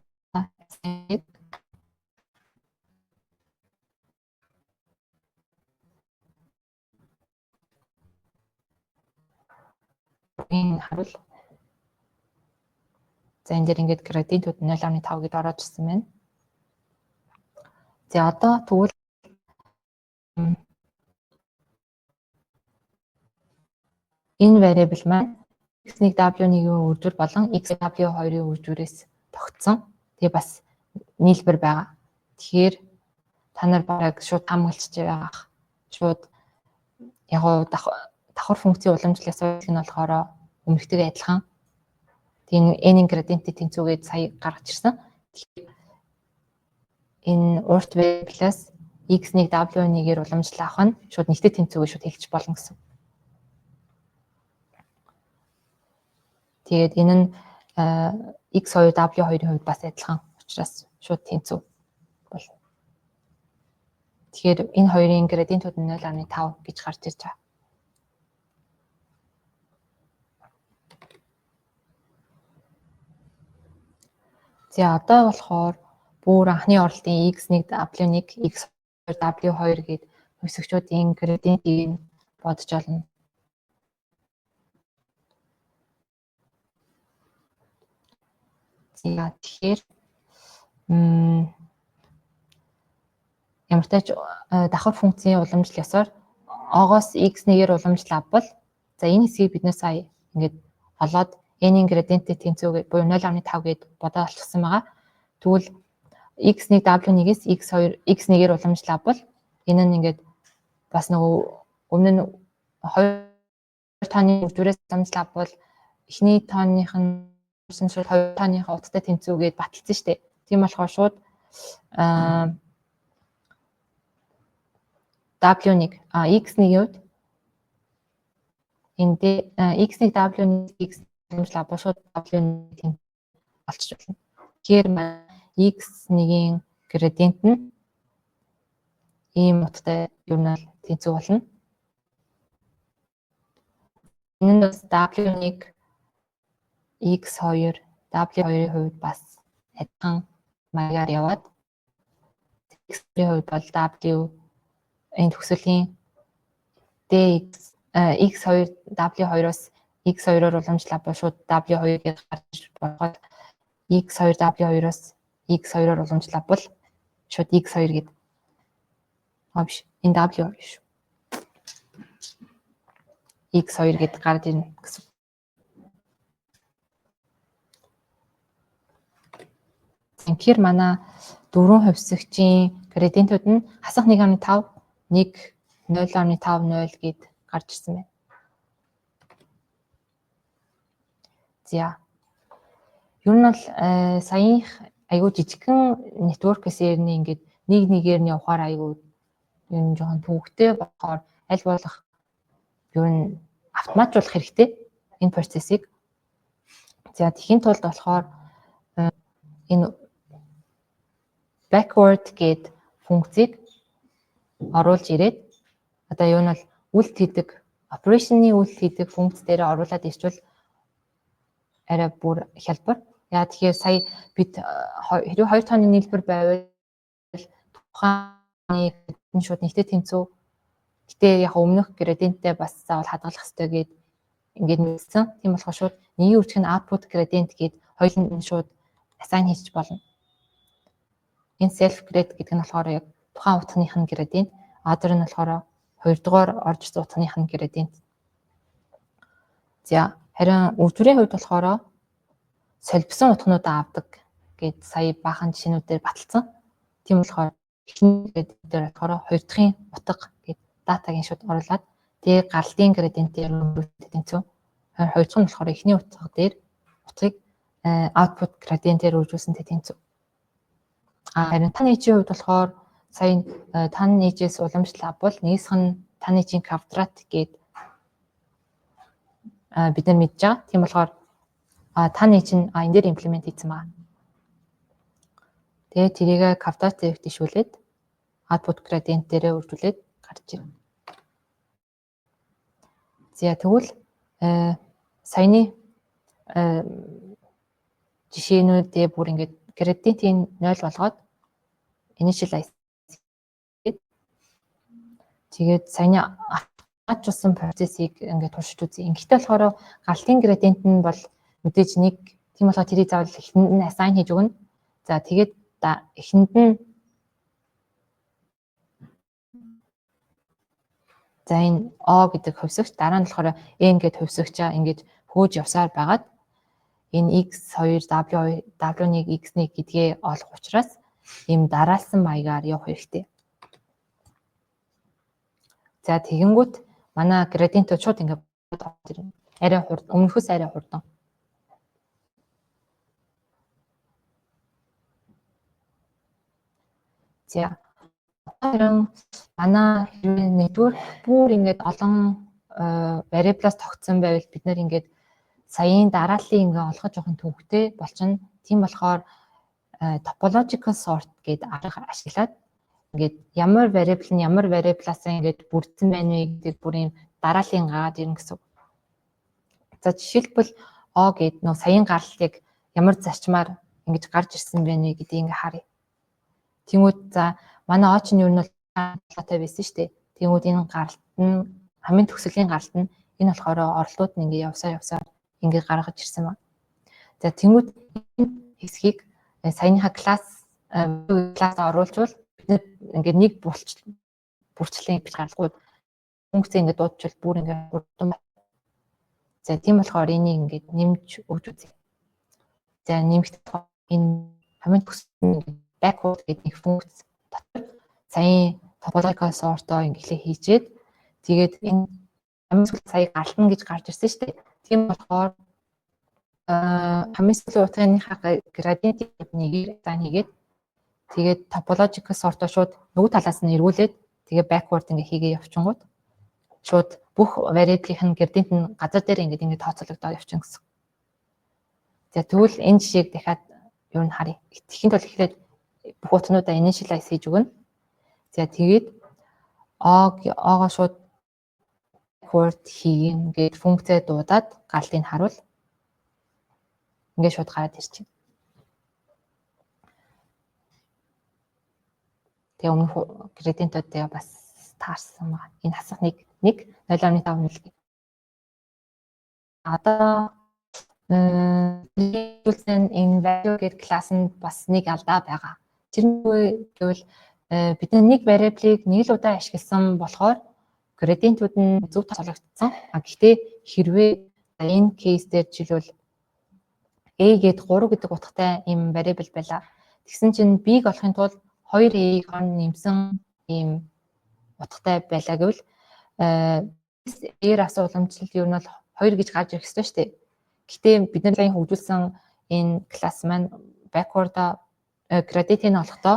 энэ харуул. За энэ дээр ингээд градиентууд 0.5 гэдээ ороод ирсэн байна. За одоо тэгвэл энэ variable маань x1 w1-ийн үрдүр болон xw2-ийн үрдүрээс тогтсон. Тэгээ бас нийлбэр байгаа. Тэгэхээр та нар бараг шууд хамгаалчихж байгаа. Шууд яг давхар функцийн уламжлалаас нь болохоор өмнөхтэйгээ адилхан. Тийм n-ийн градиентийн тэнцүүгээд сая гаргаж ирсэн. Энэ урт variable-аас x1 w1-ээр уламжлал авах нь шууд нэгтэй тэнцүүгээ шууд хэлчих болно гэсэн. Тэгээд энэ нь x2 w2-ийн хувьд бас адилхан учраас шууд тэнцүү болно. Тэгэхээр энэ хоёрын градиентууд нь 0.5 гэж гарч ирж байгаа. За одоо болохоор бүр анхны оролтын x1 w1 x2 w2 гээд хэсэгчүүдийн градиентийг бодож олно. За тэгэхээр ямар ч тач давхар функцийн уламжлал ёсоор O-гоос x1-ээр уламжлал авбал За энэ хэсгийг бид сая ингээд олоод n-ийн градиенттэй тэнцвүүгээ буюу 0.5 гээд бодоод олчихсан байгаа. Тэгвэл x1 w1-ээс x2 x1-ээр уламжлаа бол энэ нь ингээд бас нөгөө өмнө нь 2 тооны үрдвэрээс уламжлаа бол эхний тооных нь 2 тооныхоо утгатай тэнцвүүгээд баталсан шүү дээ. Тийм болохоор шууд w1 x1-ийн үед энд x1 w1 x уламжлаа бол шууд w1 болчих болно. Тэгэхээр x1-ийн градиент нь ийм утгатай юм нь тэнцүү болно. Энэ нь бас w1 x2 w2-ийн хувьд бас адилхан маягаар яваад x-ийн хувьд бол w энэ төгсөлийн dx x2 w2-оос x2-оор уламжлаа бол шууд w2 гэж гарч болгоод x2 w2-оос x2-оор уламжлаа бол шууд x2 гэдэг. Биш энэ w биш. x2 гэдэг гарч ирнэ гэсэн. Тэгэхээр манай дөрвөн хувьсагчийн градиентууд нь хасах 1.5 1 0.50 гэд гарч ирсэн байна. За. Ер нь бол саяынх айгүй жижигхэн network-ээс ирнэ ингээд нэг нэгээр нь явахаар айгүй ер нь жоохон төвөгтэй болохоор аль болох ер нь автоматжуулах хэрэгтэй энэ процессыг. За тэхийн тулд болохоор энэ backward гээд функцийг оруулж ирээд одоо юу нь бол үлд хийдэг operation-ы үлд хийдэг функц дээр оруулаад ирчвэл арай бүр хялбар. Яа тэгэхээр сая бид хэрэв 2 тооны нийлбэр байвал тухайн нь шууд нэгтэй тэнцүү. Гэтэ яг өмнөх градиенттэй бас заавал хадгалах хэрэгтэй гээд ингээд мэдсэн. Тийм болохоор шууд нэгийн үржих нь output gradient гээд хоёуланд нь шууд assign хийж болно. Энэ self grade гэдэг нь болохоор яг тухайн утганых нь gradient, other нь болохоор хоёрдугаар орж ирсэн утганых нь gradient. За харин үрдвэрийн хувьд болохоор солбсон утгануудаа авдаг гэд сая баахан жишээнүүдээр баталсан. Тийм болохоор эхний gradient дээр болохоор хоёр дахын утга гэд датагийн шууд оруулаад тэгээ гарлын gradient-ээр өөрөлдөж тэнцүү. Хоёр дахь нь болохоор эхний утга дээр утгыг output gradient-ээр үржүүлсэнтэй тэнцүү. Харин тань ээжийн хувьд болохоор сая тань ээжээс уламжлал авбал нэгсх нь тань ээжийн квадрат гэд бид нар мэдж байгаа. Тийм болохоор тань ээж нь энэ дээр имплемент хийсэн байна. Тэгээ тэрийг квадрат зэрэг дэвшүүлээд output gradient дээрээ үржүүлээд гарч ирнэ. За тэгвэл саяны жишээнүүдээ бүр ингээд gradient-ийг 0 болгоод initialize гээд тэгээд саяны автоматжуулсан процессыг ингээд туршиж үзье. Ингэхдээ болохоор галтын gradient нь бол мэдээж нэг тийм болохоор тэрийг заавал эхэнд нь assign хийж өгнө. За тэгээд эхэнд нь за энэ O гэдэг хувьсагч дараа нь болохоор N гэдэг хувьсагчаа ингэж хөөж явсаар байгаад энэ X2 W2 W1 X1 гэдгээ олох учраас ийм дараалсан маягаар явах хэрэгтэй. За тэгэнгүүт манай градиентууд шууд ингээд орж ирнэ. Арай хурд өмнөхөөс арай хурдан. За харин манай network бүр ингээд олон variable-аас тогтсон байвал бид нэр ингээд саяын дарааллыг ингээд олоход жоохон төвөгтэй болчихно. Тийм болохоор topological sort гэдэг арга ашиглаад ингээд ямар variable нь ямар variable-аас ингээд бүрдсэн байна вэ гэдэг бүр юм дарааллыг гаргаад ирнэ гэсэн. За жишээлбэл O гэдэг нөө саяын гарлыг ямар зарчмаар ингэж гарч ирсэн байна вэ гэдгийг ингээд харъя. Тэнгүүд за манай O чинь юу нь бол гарлтай байсан шүү дээ. Тэнгүүд энэ гаралт нь хамгийн төгсөлийн гаралт нь энэ болохоор орлтууд нь ингээд явсаар ингээд гаргаж ирсэн байна. За тэнгүүд энэ хэсгийг саяныхаа класс оруулжвал бид ингээд нэг бүрчлэн гэж гаргахгүй функц ингээд дуудчихвал бүр ингээд хурдан За тийм болохоор энийг ингээд нэмж өгч үзье. За нэмэхдээ энэ хамгийн төсөл backward гэдэг нэг функц дотор саяын topological sort-оо ингээдлээ хийжээд тэгээд энэ хамгийн сүүл сая галтна гэж гарч ирсэн шүү дээ. Тийм болохоор хамгийн сүүлийн утгааныхаа gradient нэгээр зан хийгээд тэгээд topological sort-оо шууд нөгөө талаас нь эргүүлээд тэгээд backward ингээ хийгээ явчихгууд шууд бүх variable-ийн gradient нь газар дээр ингээ тооцоологдоод явчихна гэсэн. За тэгвэл энэ жишээг дахиад юу н харъя. Ихэнд бол эхлээд бүх утгнуудаа initialize хийж өгнө. За тэгээд O-го шууд backward хийгэн гээд функцээ дуудаад галтыг харуул. Ингээ шууд гараад ирчихэ. Тэгээ өмнөх gradient-уудаа бас таарсан байна. Энэ хасах 1.5 одоо энэ value гэдэг класс нь бас нэг алдаа байгаа. Тэр гэвэл бид нэг variable-ийг нэг л удаа ашигласан болохоор gradient-ууд нь зөв тооцоологдсон. Гэхдээ хэрвээ энэ case дээр жишээлбэл a гээд 3 гэдэг утгатай ийм variable байла. Тэгсэн чинь b-г олохын тулд 2a-ийг нэмсэн ийм утгатай байлаа гэвэл a-ээр асуу уламжлалт юу нь бол 2 гэж гарч ирэх ёстой шүү дээ. Гэхдээ бид нар сая хөгжүүлсэн энэ класс маань backward gradient-ийг олохдоо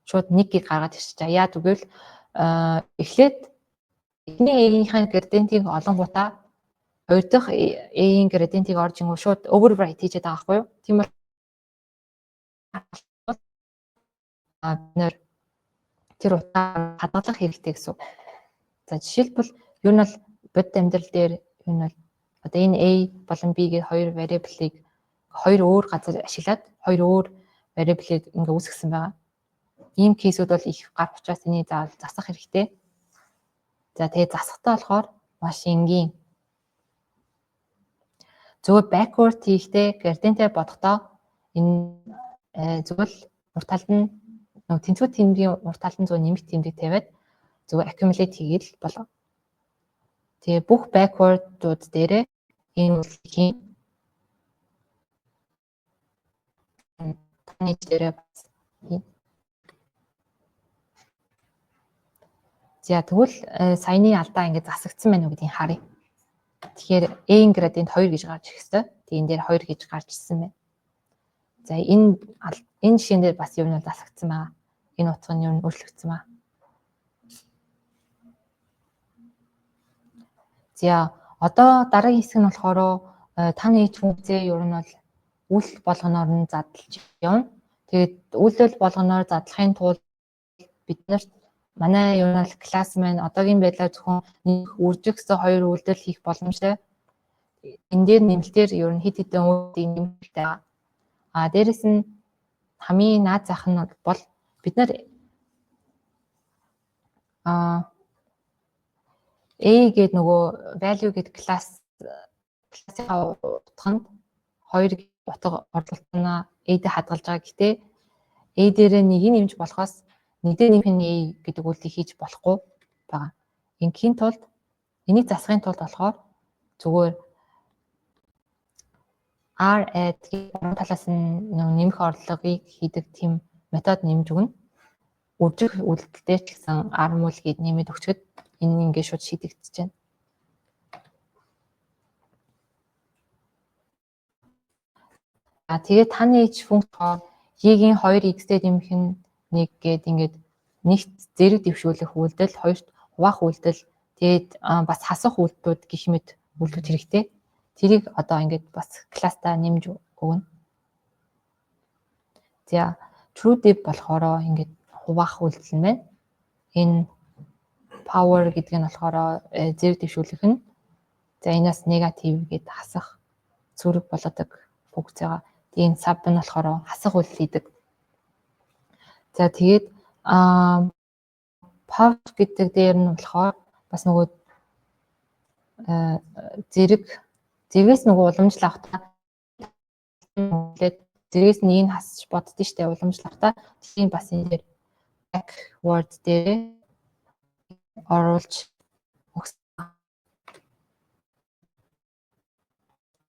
шууд 1-ийг гаргаад ирчихэ. Яа тэгвэл эхлээд эхний a-ийн gradient-ийг олонгуудаа 2 дахь a-ийн gradient-ийг орж ингүү шууд overwrite хийж байгаа байхгүй юу? Тийм бол бид нэр тэр утгаа хадгалах хэрэгтэй гэсэн. За жишээлбэл юу нь бол бод амьдрал дээр юу нь бол одоо энэ a болон b гэх хоёр variable-ийг хоёр өөр газар ашиглаад хоёр өөр variable-ийг ингээ үүсгэсэн байгаа. Ийм кейсүүд бол их гарч учраас энийг заавал засах хэрэгтэй. За тэгээ засахтаа болохоор маш энгийн. Зөвхөн backward хийхдээ gradient-ээ бодохдоо энэ зөвхөн урт талд нь тэнцвэр тэмдгийн урт талд нь зөв нэмэх тэмдэг тавиад зөвхөн accumulate хийгээл болоо. Тэгээ бүх backward-ууд дээрээ энэ үйлчлэгийн таны дээрээ бас юм. За тэгвэл саяны алдаа ингээд засагдсан байна уу гэдгийг харъя. Тэгэхээр a-ийн gradient 2 гэж гарч ирэх ёстой. Тэгээ энэ дээр 2 гэж гарч ирсэн байна. За энэ жишээн дээр бас юу нь засагдсан байгаа. Энэ утга нь юу нь өөрчлөгдсөн байна. За одоо дараагийн хэсэг нь болохоор таны функцээ юу нь бол үйлдэл болгоноор нь задлж явна. Тэгээд үйлдэл болгоноор задлахын тулд бид нарт манай юу нь бол класс маань одоогийн байдлаар зөвхөн нэг үржигсэн хоёр үйлдэл хийх боломжтой. Энэ дээр нэмэлтээр юу нь хэд хэдэн үйлдэл нэмэлттэй байгаа. Дээрэс нь хамгийн наад зах нь бол бид нар A гэдэг нөгөө value гэдэг классийн утганд 2 утга орлуултнаа A дээр хадгалж байгаа. Гэхдээ A дээрээ нэгийг нэмж болохоос нэг дээр нэмэх нь A гэдэг үйлдэлийг хийж болохгүй байгаа. Ингийн тулд энийг засахын тулд болохоор зүгээр R-add гэх талаас нь нэмэх орлогыг хийдэг тийм метод нэмж өгнө. Үржих үйлдэлтэй ч гэсэн R-мул гээд нэмээд өгчөд энэ ингээд шууд шийдэгдэж байна. Тэгээд таны функцоор y-ийн 2x-тэй нэмэх нь 1 гээд ингээд нэгт зэрэг дэвшүүлэх үйлдэл, хоёрт хуваах үйлдэл, тэгээд бас хасах үйлдэлүүд гэх мэт үйлдэлүүд хэрэгтэй. Тэрийг одоо ингээд бас класстаа нэмж өгнө. За true div болохоор ингээд хуваах үйлдэл нь байна. Энэ power гэдэг нь болохоор зэрэг дэвшүүлэх нь. За энэс негатив гэд хасах зүрэг болгодог функцгаа. Тэгээд sub нь болохоор хасах үйлдэл хийдэг. За тэгээд power гэдэг дээр нь болохоор бас нөгөө зэрэгээс нөгөө уламжлал авахтаа зэрэгээс нэг нь хасч боддоо штэ уламжлал авахтаа тийм бас энэ дээр backward дээр оруулж өгсөн.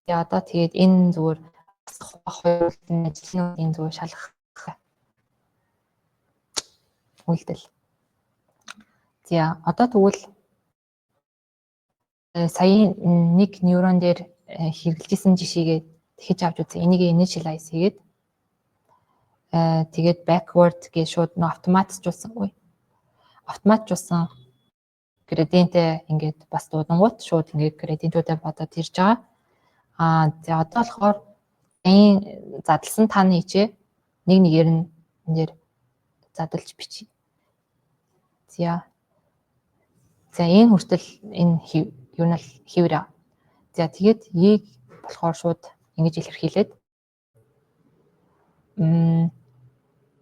Тэгээ одоо тэгээд энэ зүгээр хоёр ажлын зүгээр шалгах үйлдэл. За одоо тэгвэл сая нэг нейрон дээр хэрэгжилсэн жишээгээ дахиж авч үзье. Энийг initialize хийгээд тэгээд backward гэж шууд нөө автоматжуулсан. Автоматжуулсан градиентээ ингээд бас дуудангууд шууд ингээд градиентуудаа бодоод ирж байгаа. За одоо болохоор энэ задлсан таны хичээ нэг нэгээр нь энэ дээр задлж бичиж. За энэ хүртэл энэ юу нь хэвээр. За тэгээдийг болохоор шууд ингэж илэрхийлээд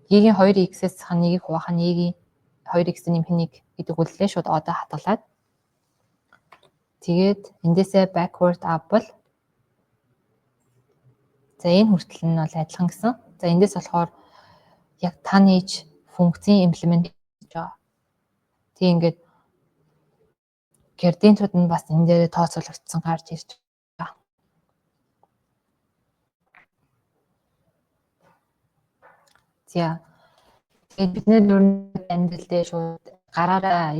Ийг-ийн 2x-ээс ханийг хуваах нь ийг-ийн 2x-ийн нэмэхнийг гэдэг үлдлээ шууд одоо хадгалаад тэгээд эндээсээ backward авбал за энэ хүртэл нь бол адилхан гэсэн. За эндээс болохоор яг таны функцийн имплемент хийж байгаа. Тэг ингээд градиентууд нь бас энэ дээр тооцоологдсон гарч ирж байгаа. За тэгээд бид нэр амьдрал дээр шууд гараараа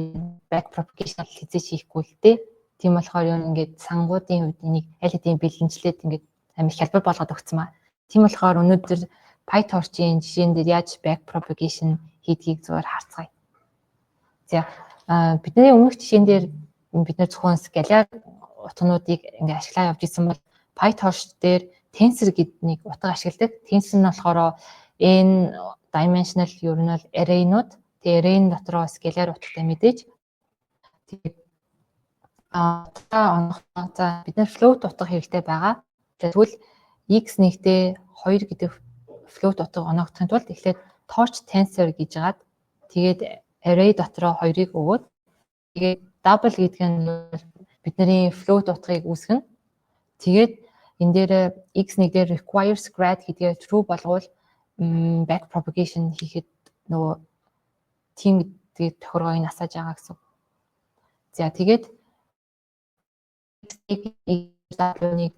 back propagation хийжээ хийхгүй л дээ. Тийм болохоор юу ингээд сангуудын хувьд энийг аль хэдийн бэлэнчлээд ингээд амир хялбар болгоод өгсөн маа. Тийм болохоор өнөөдөр PyTorch-ийн жишээн дээр яаж back propagation хийдгийг зөвөр харцгаая. За бидний өмнөх жишээн дээр бид нэр зөвхөн scalar утгануудыг ингээд ашиглаа явж исэн бол PyTorch дээр tensor гэдэг нэг утга ашигладаг. Tensor нь болохоор n dimensional ер нь бол array-нууд тэгээ array дотроо scalar утгатай мэдээж тэгээд за бид нар float утга хэрэгтэй байгаа. Тэгвэл x нэгтээ 2 гэдэг float утга оногдохын тулд эхлээд torch tensor гэж яагаад тэгээд array дотроо 2-ыг өгөөд тэгээд double гэдэг нь бидний float утгыг үүсгэн. Тэгээд энэ дээр x1 дээр requires grad гэдгээ true болгоод back propagation хийхэд нөгөө team гэдэг тохиргоог нь асааж байгаа гэсэн. За тэгээд w1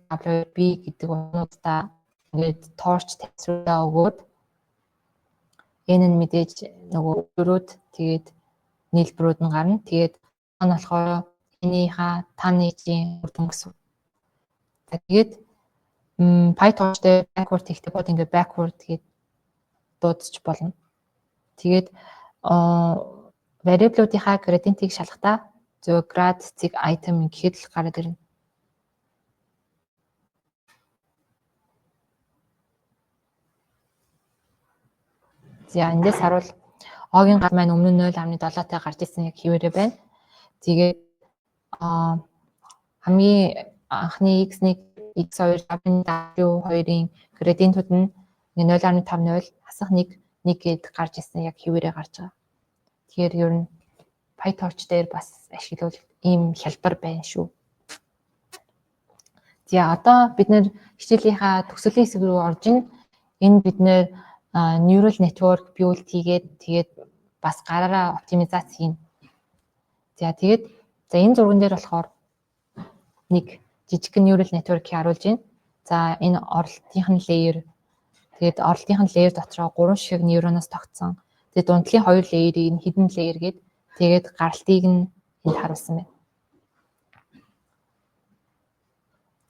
гэдэг утгуудаа ингээд torch tensor-аа өгөөд энэ нь мэдээж нөгөө өрөөд тэгээд нийлбэрүүд нь гарна. Тэгээд энэ болохоор энийхээ таны үр дүн гэсэн. Тэгээд PyTorch дээр backward хийхдээ бод ингээд backward гээд дуудчих болно. Тэгээд variable-уудынхаа gradient-ийг шалгахдаа зөв grad zig item гэхэд л гараад ирнэ. За эндээс харуул O-гийн гар маань өмнө нь 0.7-тай гарч ирсэн яг хэвээрээ байна. Тэгээд хамгийн анхны x1 x2 w2-ийн градиентууд нь 0.50 хасах 1 гээд гарч ирсэн яг хэвээрээ гарч байгаа. Тэгэхээр ер нь PyTorch дээр бас ашиглавал ийм хялбар байна шүү. За одоо бид нэр хичээлийнхаа төгсөлийн хэсэг рүү орж ин. Энэ бид нэр neural network build хийгээд тэгээд бас гараараа оптимизац хийн. За тэгээд энэ зурган дээр болохоор нэг жижигхэн neural network-ийг харуулж байна. За энэ оролтынх нь layer. Тэгээд оролтынх нь layer дотроо 3 шиг нейроноос тогтсон. Тэгээд дундлын 2 layer-ийг нь hidden layer гээд тэгээд гаралтыг нь энд харуулсан байна.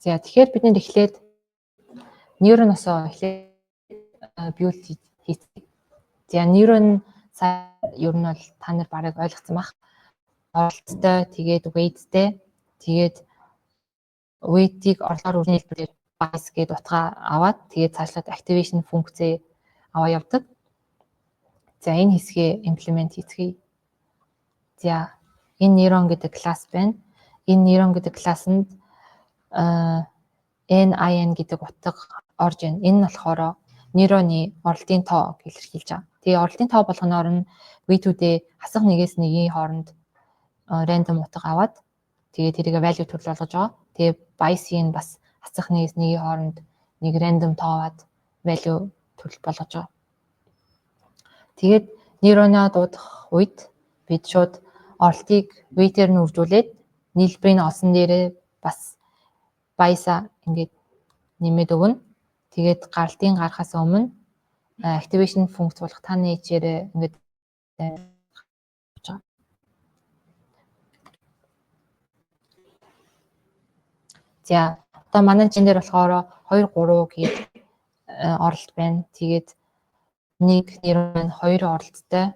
За тэгэхээр бид нэр эхлээд нейроноосоо эхлээд build хийцгээе. За нейрон ер нь бол та нар барыг ойлгоцсон бах. Оролттой тэгээд weightтэй тэгээд weight-ийг орлогоор үржин хэлбэрээр bias гээд утгаа аваад тэгээд цаашлаад activation функцээ аваа явдаг. За энэ хэсгээ implement хийцгээе. За энэ нейрон гэдэг класс байна. Энэ нейрон гэдэг классанд NIN гэдэг утга орж байна. Энэ нь болохоор нейроны оролтын тоо илэрхийлж байгаа. Тэгээ оролтын тоо болгоноор нь weight-үүдээ хасах нэгээс нэгийн хооронд random утга аваад тэгээ тэрийг value төрөл болгож байгаа. Тэгээ bias-ийг бас хасах нэгээс нэгийн хооронд нэг random тооваад value төрөл болгож байгаа. Тэгээд нейроноо дуудах үед бид шууд оролтыг weight-ээр нь үржүүлээд нийлбэрийн олсон дээрээ бас bias-а ингээд нэмээд өгнө. Тэгээд гаралтын гарахаас өмнө activation функц болох таны ичээр ингээд за одоо манай чин дээр болохоор 2 3 гээд оролт байна. Тэгээд нэг нейрон 2 оролттой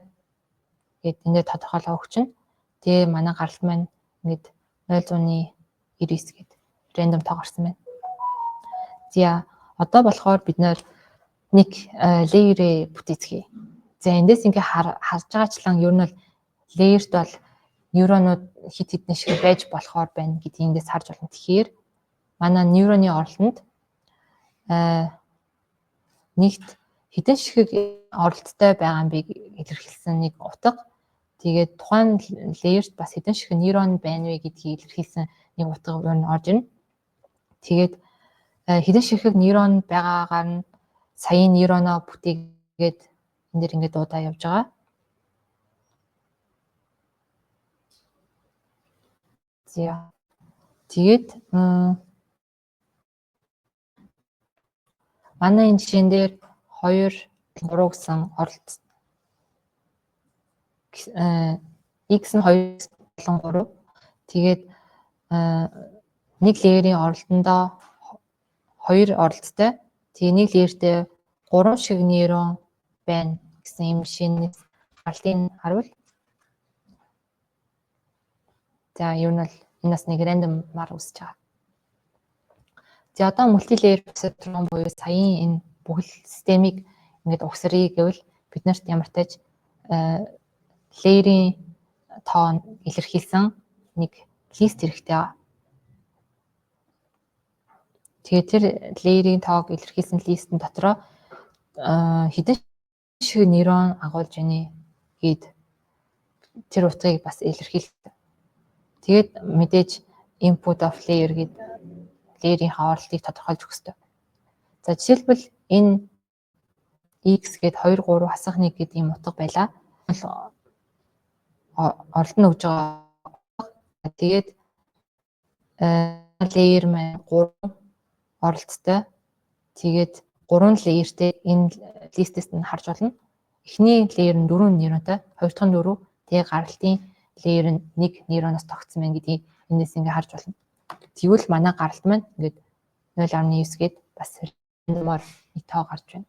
гээд эндээ тодорхойлоо өгч нь. Тэгээ манай гаралт маань ингээд 0.99 гээд рандом тоо гарсан байна. За одоо болохоор бид нэг layer бүтээцгээе. За эндээс ингээ харж байгаачлан ер нь бол layered бол нейронууд хит хитэн шиг байж болохоор байна гэдгийг эндээс харж байна. Тэгэхээр манай нейроны оролтонд нэгт хэдэн ширхэг оролттой байгаа юм бэ илэрхийлсэн нэг утга. Тэгээд тухайн layer-т бас хэдэн ширхэг нейрон байна вэ гэдгийг илэрхийлсэн нэг утга өрн орж ирнэ. Тэгээд хэдэн ширхэг нейрон байгаагаар нь саяын нейроноо бүтээгээд энэ дэр ингээд дуудаа явж байгаа. За тэгээд манай энэ жишээн дээр 2 3 гэсэн оролт x нь 2 болон 3. Тэгээд нэг layer-ийн оролтондоо 2 оролттой. Тэгээ нэг layer-тэй 3 шиг нейрон байна гэсэн юм шинээс гартыг харуул. За юу нь бол энэс нэг рандомаар үсэж байгаа. За одоо multi-layer perceptron буюу саяын энэ бүхэл системийг ингээд угсрыг гэвэл бид нарт ямар тач layer-ийн тоо илэрхийлсэн нэг лист хэрэгтэй байгаа. Тэгээд тэр layer-ийн тоог илэрхийлсэн листэн дотроо хэдэн шиг нейрон агуулж ийнэ гэд тэр утгыг бас илэрхийлдэг. Тэгээд мэдээж input of layer гэд layer-ийн оролтыг тодорхойлж өгөх ёстой. За жишээлбэл энэ x гээд 2 3 хасах 1 гэдэг ийм утга байлаа. Оролт нь өгж байгаа. Тэгээд layer маань 3 оролттой. Тэгээд 3 layer-тэй энэ листэст нь харж болно. Эхний layer нь 4 нейронтой, хоёр дахь нь 4, тэгээд гаралтын layer нь 1 нейроноос тогтсон байна гэдгийг энэс ингээ харж болно. Тэгвэл манай гаралт маань ингээд 0.9 гээд бас рандомор нэг тоо гарч байна.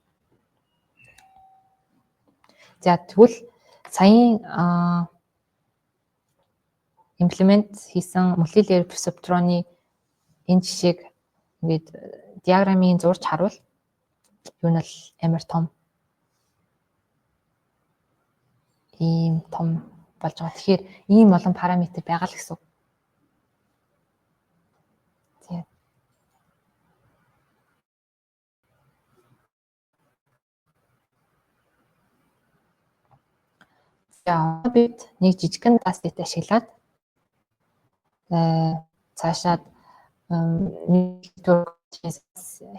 За тэгвэл саяын имплемент хийсэн multi-layer perceptron-ы энэ жишээг ингээд диаграмын зурж харуул. Юу нь л амар том. Ийм том болж байгаа. Тэгэхээр ийм олон параметр байгаа л гэсэн. За бид нэг жижигхэн дастыг ашиглаад цаашаад network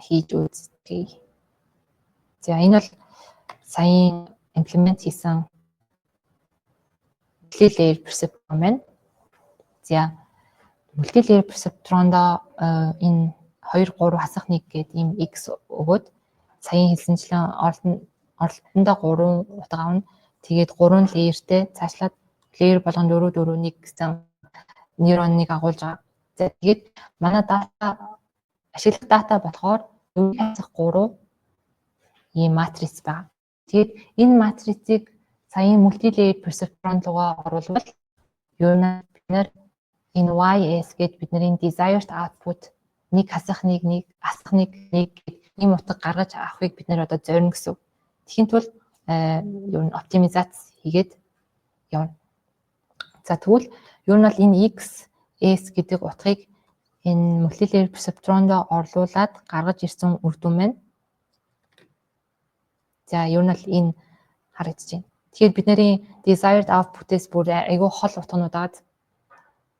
хийж үзье. За энэ бол саяын имплемент хийсэн multi-layer perceptron байна. За multi-layer perceptron-доо энэ 2 3 хасах 1 гэдэг ийм x өгөөд саяын хэлсэнчлэн оролтондоо 3 утга авна. Тэгээд 3 layer-тэй цаашлаад layer болгон 4 4 1 гэсэн нейроныг агуулж байгаа. За тэгээд манай дата ашиглах дата болохоор 3 ийм матриц байна. Тэгээд энэ матрицыг саяын multi-layer perceptron руугаа оруулбал юу нэ бид нэр энэ YS гэдэг бидний desired output нэг хасах нэг асах нэг ийм утга гаргаж авахыг бид нэр одоо зорино гэсэн. Тэгхийн тулд юу н оптимизац хийгээд явна. За тэгвэл юу нь бол энэ XS гэдэг утгыг энэ multi-layer perceptron-д орлуулад гаргаж ирсэн үр дүн байна. За юу нь бол энэ харагдаж байна. Тэгэхээр бидний desired output-ээс бүр айгүй хол утганууд аваад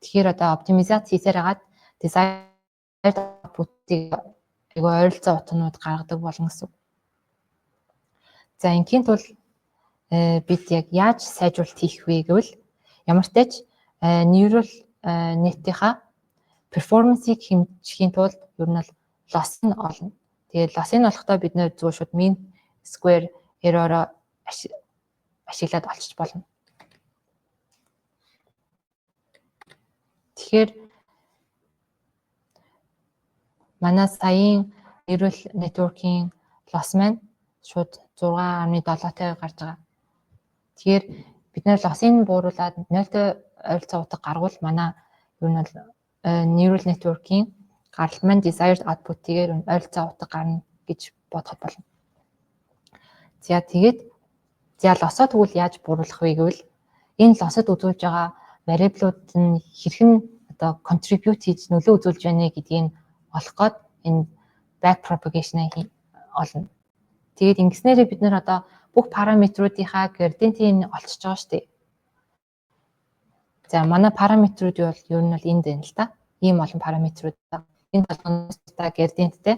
тэгэхээр одоо оптимизац хийсээр хагаад desired output-ийг айгүй ойролцоо утганууд гаргадаг болно гэсэн. За ингийн тул бид яг яаж сайжруулалт хийх вэ гэвэл ямар ч тач neural net-ийнхаа перформансыг хэмжихийн тулд ер нь бол loss нь олно. Тэгээд loss нь болохдоо бид нэр зүгээр шууд mean square error-оо ашиглаад олчих болно. Тэгэхээр манай саяын neural network-ийн loss маань шууд 6.7-тай гарч байгаа. Тэгэхээр бид нэр loss-ыг бууруулад 0-тэй ойролцоо утга гаргавал манай юу нь бол neural network-ийн гаралт маань desired output-ийг ойролцоо утга гарна гэж бодох болно. За тэгээд loss-оо тэгвэл яаж бууруулах вэ гэвэл энэ loss-д үзүүлж байгаа variable-ууд нь хэрхэн одоо contribute хийж нөлөө үзүүлж байна гэдгийг олох гээд энэ back propagation-ыг олно. Тэгээд ингэснээрээ бид нэр одоо бүх параметруудынхаа gradient-ийг олчж байгаа шүү дээ. За манай параметрууд бол ер нь бол энд байна л та. Ийм олон параметрууд. Энэ болгоноос та gradient-тэй.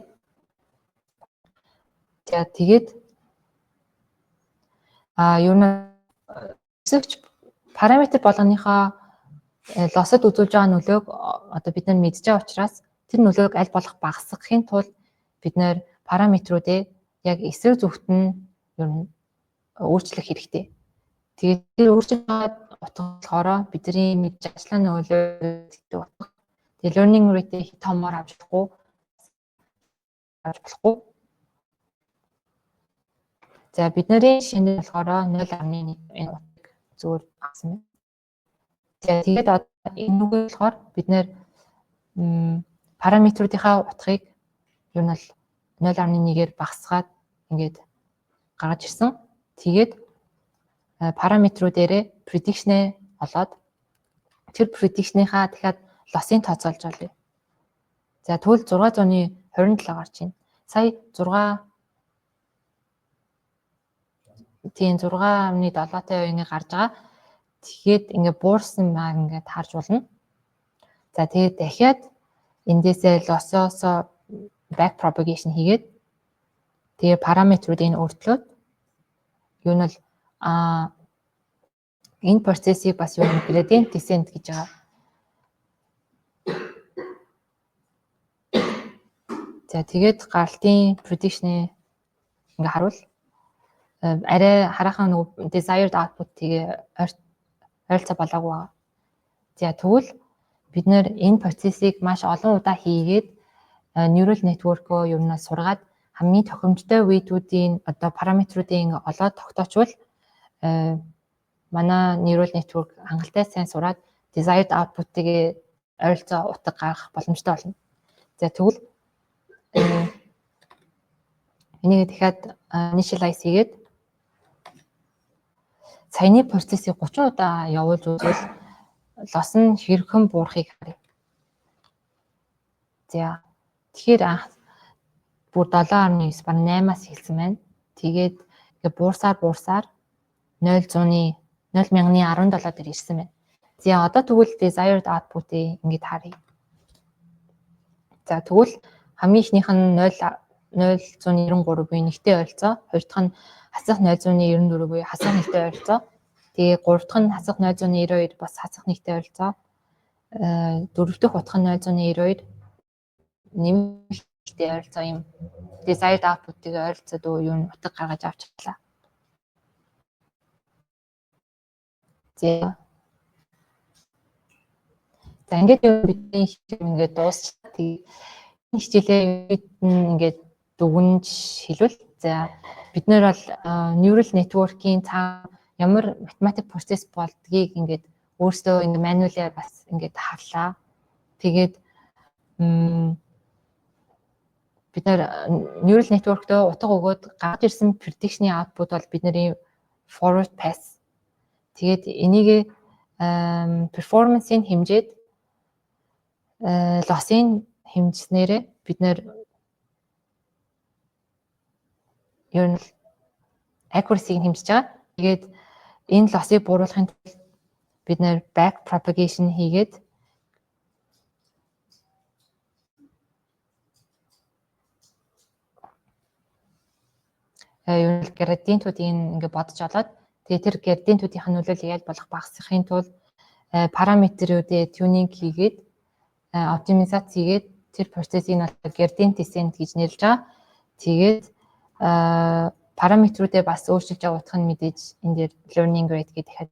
За тэгээд ер нь хэсэгч параметр болгоныхоо loss-д үзүүлж байгаа нөлөөг одоо бид нар мэдж байгаа учраас тэр нөлөөг аль болох багасгахын тулд бид нэр параметруудыг яг эсрэг зүгт нь ер нь өөрчлөх хэрэгтэй. Тэгээд тэр өөрчлөж байгаа утга болохоор бидний мэдж ажиллагааны нөлөө гэдэг утга. Тэгээд learning rate хит томоор авч болохгүй. За бидний шинэ болохоор 0.1 энэ утгыг зүгээр авсан байна. Тэгээд энэ үгээр болохоор бид нэр параметруудынхаа утгыг ер нь 0.1-ээр багасгаад ингээд гаргаж ирсэн. Тэгээд параметруудээрээ prediction-ээ олоод тэр prediction-ийнхаа дахиад loss-ыг тооцоолж олъё. За тэгвэл 627 гарч ийн. Сая 6.7-тай ингэ гарч байгаа. Тэгэхээр ингээ буурсан маа ингээ харж болно. За тэгээд дахиад эндээсээ loss-оос back propagation хийгээд тэгээ параметруудыг өөрчлөөд юу нь энэ процессыг бас юу gradient descent гэж байгаа. За тэгээд гаралтын prediction-ийг ингээ харуул арай хараахан нөгөө desired output-ийг ойролцоо болоогүй байгаа. За тэгвэл бид нэр энэ процессыг маш олон удаа хийгээд neural network-оо ер нь сургаад хамгийн тохиромжтой weight-үүдийн одоо параметруудыг олоод тогтоочвол манай neural network хангалттай сайн сураад desired output-ийг ойролцоо утга гаргах боломжтой болно. За тэгвэл энийг дахиад initialize хийгээд саяны процессыг 30 удаа явуулж үзвэл loss нь хэрхэн буурахыг харъя. За тэгэхээр бүр 7.9 баг 8-аас эхэлсэн байна. Тэгээд ингээ буурсаар 0.17 дээр ирсэн байна. За одоо тэгвэл desired output-ийг ингээд харъя. За тэгвэл хамгийн ихнийх нь 0.93 буюу нэгтэй ойролцоо, хоёр дахь нь хасах 0.94 буюу хасах нэгтэй ойролцоо. Тэгээ гурав дахь нь хасах 0.92 бас хасах нэгтэй ойролцоо. Дөрөв дэх утга нь 0.92 нэмэлттэй ойролцоо юм desired output-ийг ойролцоод юу н утга гаргаж авч чадлаа. За ингээд бидний ингээд дуусчихлаа. Тэгээ хичээлээ ингээд дүгнж хэлвэл за бид нэр бол neural network-ийн цаа ямар математик процесс болдгийг ингээд өөрсдөө ингээд мануалаар бас ингээд харлаа. Тэгээд бид нэр neural network-д утга өгөөд гарч ирсэн prediction-ийн output бол бидний forward pass. Тэгээд энийг performance-ийг хэмжээд loss-ийг хэмжснээрээ бид нэр ер нь accuracy-г хэмжиж байгаа. Тэгээд энэ loss-ыг бууруулахын тулд бид нэр back propagation хийгээд ер нь gradient-уудыг ингээд бодож олоод тэгээд тэр gradient-уудын нөлөөллийг аль болох багасгахын тулд параметруудыг tuning хийгээд оптимизац хийгээд тэр процессыг нь gradient descent гэж нэрлэж байгаа. Тэгээд параметруудыг бас өөрчилж байгаа утга нь мэдээж энэ дээр learning rate гэдэг дахиад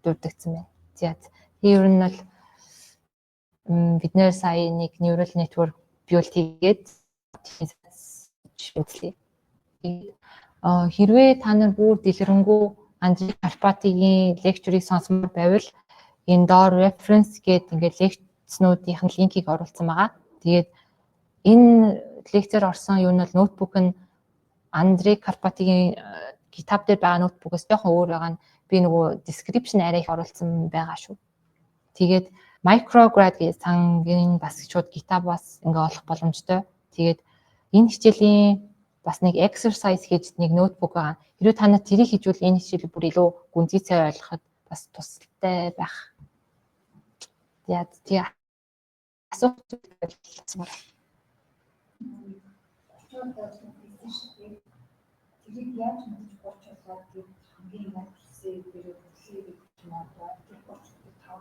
дурддагсан байна. За ер нь бол бид нэр сая нэг neural network build хийгээд шийдлээ. Хэрвээ та нар бүр дэлгэрэнгүй Андрей Карпатигийн лекцерийг сонсомоор байвал энэ доор reference гэдэг ингээд лекцнуудын линкийг оруулсан байгаа. Тэгээд энэ лекцээр орсон юу нь бол ноутбук нь Андрей Карпатигийн GitHub дээр байгаа ноутбукээс жоохон өөр байгаа нь би нөгөө description арай их оруулсан байгаа шүү. Тэгээд Micrograd гэж сангийн бас шууд GitHub-аас ингээ олох боломжтой. Тэгээд энэ хичээлийн бас нэг exercise гэж нэг ноутбук байгаа. Хэрвээ та нар тэрийг хийжүүл энэ хичээлийг бүр илүү гүнзгийцээ ойлгоход бас тусалтай байх. Тэгээд асуух асуух. Тэрийг яаж мэдж болчихлоо гэж хамгийн их хэлсээ дээрээ хэлээ гэж магадгүй тэр болчихлоо тав.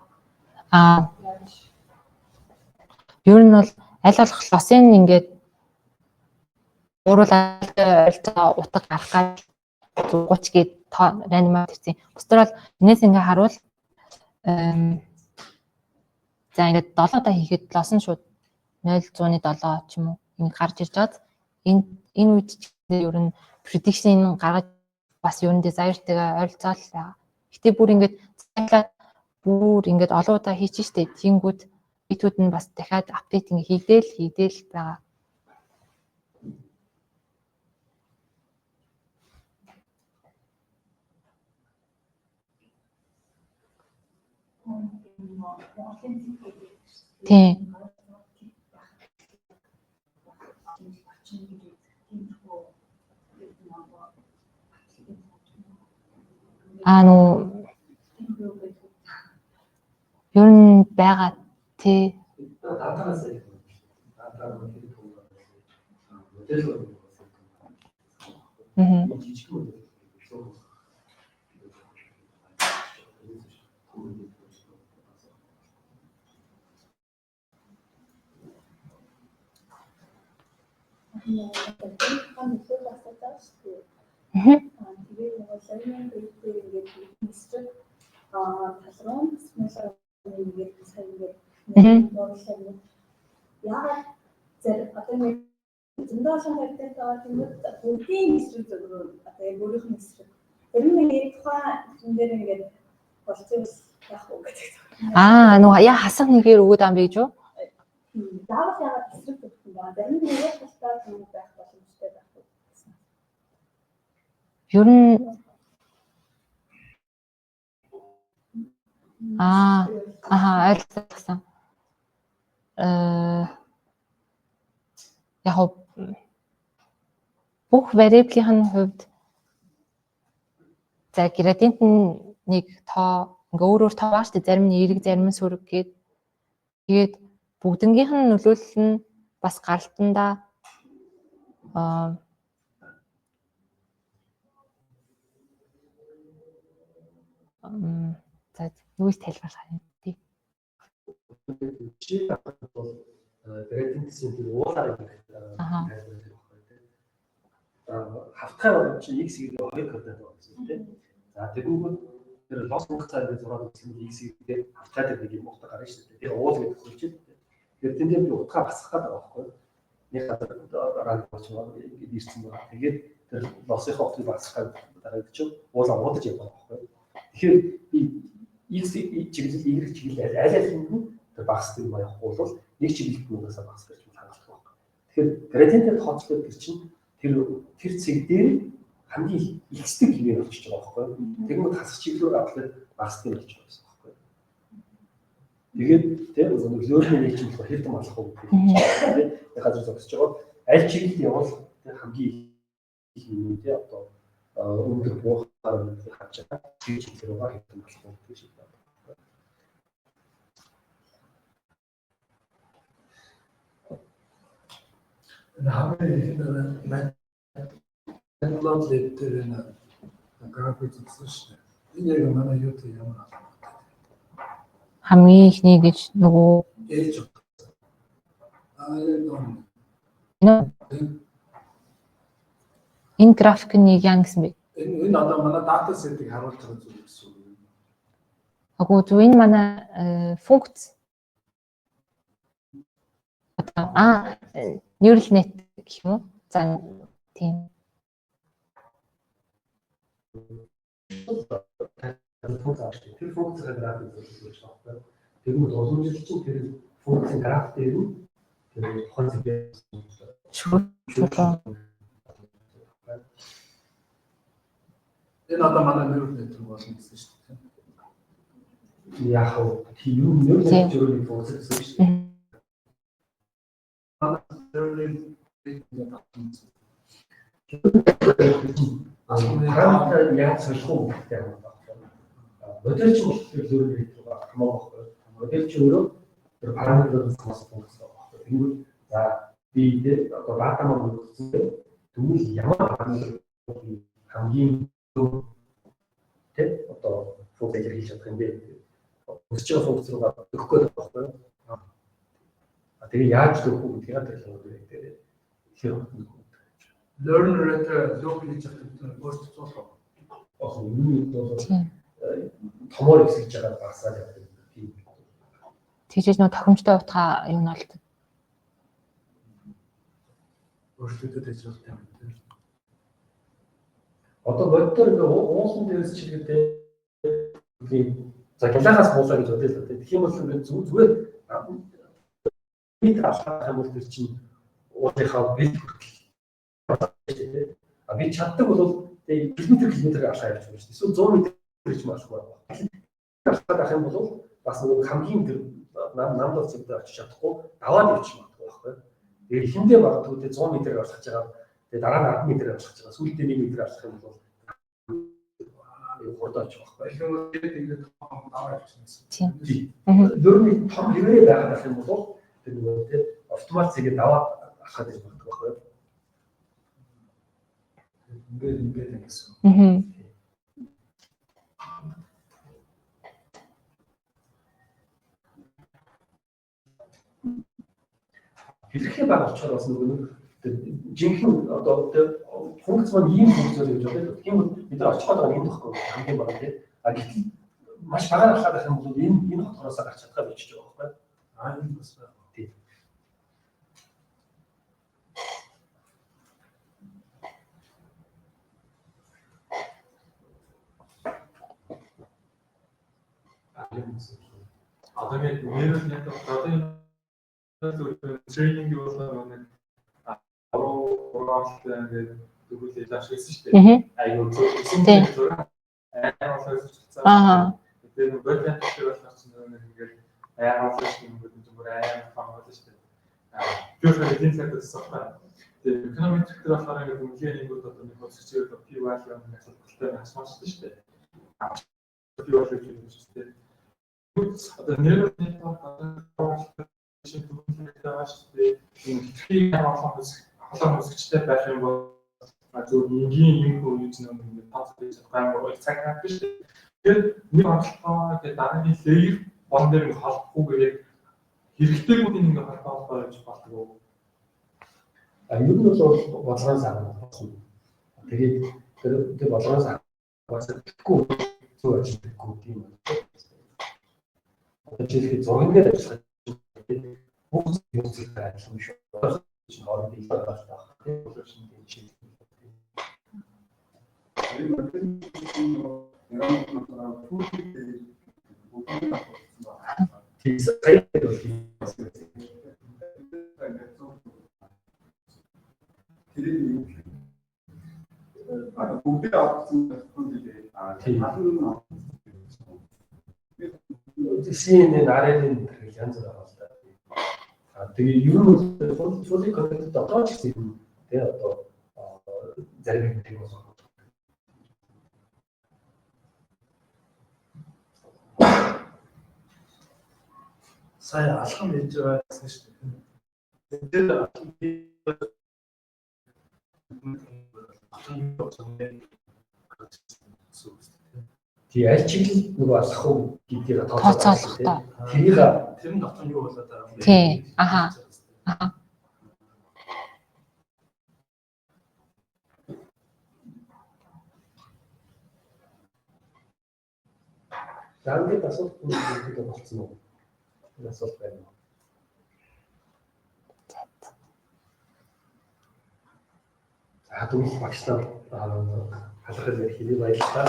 Ер нь бол аль болох лосын ингээд ууруулаад ойлцоо утга гарах гад 30 гээд реанимат хийсэн. Бусдаар бол энэс ингээ харуул за ингээд 7 удаа хийхэд лосон шууд 0.7 ч юм уу ингэ гарч ирж байгаад энэ үед ер нь prediction гаргаж бас ер нь desire-тэйгээ ойролцоол байгаа. Гэтэ бүр ингээд цаашлаад бүр ингээд олон удаа хийчих штеп. Тэнгүүд битүүд нь бас дахиад апдейт ингээ хийдэл байгаа. Тийм. Ер нь байгаа тий. Яагаад зэрэг одоо нэг зөндөө шахалтай байгаа юм уу? Бүгдийн эсрэг зөвхөн одоо өөрийнх нь эсрэг. Тэр нэг тухайн хүн дээр ингээд болцсон яах вэ гэдэг. Нөгөө яа хасах нэгээр өгөөд ам бийж үү? Яагаад эсрэг зөвхөн байгаа. Зарим нэг яг тастаад юм байх боломжтой байх гэсэн. Ер нь ойлцсон. Яг бүх variable-ийн хувьд за gradient нэг тоо ингээ өөр тоо байгаа шүү дээ. Зарим нь эерэг, зарим нь сүрэг гээд тэгээд бүгднгийнх нь нөлөөлөл нь бас гаралтандаа за юуж тайлбарлах юм бэ? Чи бол gradient descent уулаараа хавтгай чи x-ийг 2 координат болсон тийм. За тэгвэл тэр лос функцаа гэж зураад үзсэн x-ийг хавтгай дээр нэг юм утга гарна шүү дээ. Тэр уул гэдэг хүлчил. Тэгэхээр тэнд би утгаа басах гэдэг байгаа байхгүй. Нэг гадараа болчихвол ингэж ирсэн байна. Тэгээд тэр лосынхаа утгыг басах гэдэг чинь уулаа уудаж явах байхгүй. Тэгэхээр би x чиглэл y чиглэл аль аль нь тэр багс гэдэг юм явахгүй бол нэг чиглэл бүнээс багс гэж хангалттай байна. Тэгэхээр gradient тооцоолол гэж чинь тэр цэг дээр хамгийн ихсдэг хэмжээ болчихж байгаа байхгүй. Тэгмэд хасах чиглэлээр авахлаа багсдаг болчих байсан байхгүй. Тэгээд тэр learning rate чинь хэрэг малах уу гэдэг чинь тийм газар зогсож байгаа. Аль чиглэлд явал тэр хамгийн их юм тий одоо өндөр буухаар хавж байгаа. Тэр чиглэлээр байгаа хэрэг малах уу гэж байна. Материал дээр график үзсэн шүү дээ. Энэ яг манай YouTube ямар хамгийн ихний гэж нөгөө ээж Энэ график нь яа гэсэн бэ? Энэ одоо манай дата сетийг харуулж байгаа зүйл гэсэн үг. Агуу зөв энэ манай функц neural net гэх юм уу? За тийм. Тэр функцийн график гэж байна. Тэгвэл уламжлалт чинь тэр функцийн график дээр нь тэр тухайн Энэ одоо манай neural network болно гэсэн шүү дээ. Яг тийм юм neural network-ийн функц гэсэн шүү дээ. Параметр яаж солих уу гэдэг юм байна. Модельч болохоор neural network хамаагүй байхгүй. Модельч өөрөө тэр параметруудаас хамаарсан функц байна. Тэгвэл за би одоо дата маань өгсөн тэгвэл ямар параметр хамгийн тэ одоо функц хийж чадах юм бэ? Өсч байгаа функц руугаа өгөх гээд байгаа байхгүй юу? Тэгээ яаж өгөх үү гэдгийг хэлэх дээр хэлэх. Learn rate low гэж хэлдэг post цоолоо. Юу бол томор ихсэж байгаа багсаад явдаг тийм. Тэгжээж нөө тохиомжтой утгаа юу нь болдог. Өөрчлөлтөд хийж байгаа юм. Одоо боддоор ингээ уусан дээрс чиглэлтэй за галахаас буулаа гэж бодъё л дээ. Тэгэх юм бол ингээ зүгээр бид асах юм бол тэр чинь уулынхаа бэлт хүртэл би чаддаг бол километр алхаа явж байгаа шүү дээ. Эсвэл 100 м гэж малахгүй байна. Алхаад авах юм бол бас нэг хамгийн тэр намдал зүйтэй очиж чадахгүй даваад явчих магадгүй байхгүй. Тэгээ эхэндээ магадгүй 100 м алхаж байгаа. Тэгээ дараа нь 10 м алхаж байгаа. Сүүлдээ 1 м алхах юм бол хурдаач байхгүй. Тэгэхээр ингээд даваа явчихсан. Тийм. Дөрмийн том хэрэг байгаад юм бол тэр нөгөө тийм автомат зэгээ даваад алхаад ирэх магадгүй байхгүй. Ингээд гэсэн. Хэлэхээ баг болчихоор бас нөгөө жинхэнэ одоо функц маань ийм функц гэж боддог. Тийм бол бид нар очих байгаа юм дахгүй хамгийн бага тийм. А гэтэл маш багаар алхаад байх юм бол энэ хотороос гарч чадхаа бичиж байгаа байхгүй. Энэ бас байна. Тийм. Одоо ингээд neural network одоо тренинг болоо нэг 3 ингээд дөрвөлээ ашигласан шүү дээ. Айгуу зураг Аа. Тэгээд бэкэнд дээр болохоор нэг ингээд аялуулж юм гэдэг зүгээр аяа фамиль шүү дээ. Тэгэхээр эдийн засгийн софтвер. Тэгээд экономик дээр болохоор ингээд үнэлгээний одоо нэг хөсөчээр P-value нэг асуудалтай асуумжтай шүү дээ. P-value гэж юм шүү дээ. Одоо neural network одоо шинэ төлөвлөлтөд байгаа шүү дээ. Энэ халуун хөсөгчтэй байх юм бол зөв энгийн юм хөө гэж нэг тооцоо хийж байгаа юм бол цаг наад биш үү? Тэгэхээр нэг онцлогоо тэгээд дараагийн layer бон дээр нэг холбохгүй гэдэг хэрэгтэйгүүдийн нэг холбоо гэж болдог. А юу нь бол бодлогоос авах. Тэгээд тэр бодлогоос авах гэхгүй зөв ажиллахгүй тийм үү? Одоо жишээ нь зурган дээр ажиллах бүх юм зүйлтэй ажиллах шүү. чинь хоорондын их байгаа шүү дээ. Тэгэхээр шинэ жишээ. CNN RL-ийн янз бүр байгаа л да. Тэгээ ер нь сүүлийн контент одоо ч гэсэн тий одоо зарим нэг юм байна. Сая алхам хийж байгаа гэсэн шүү дээ. Тэгээ аль чиглэл нөгөө алах уу гэдгийг тооцоолох та. тэрийг Тэр нь дотор нь юу болоод байгаа юм бэ? Тий. Аха. Дангийн асуулт бүгд болцсон уу? Энэ асуулт байна уу? За тэгвэл багшлаа халахад хэлий баярлалаа.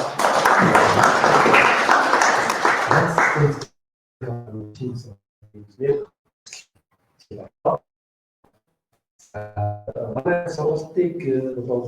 Манай сургалтыг бол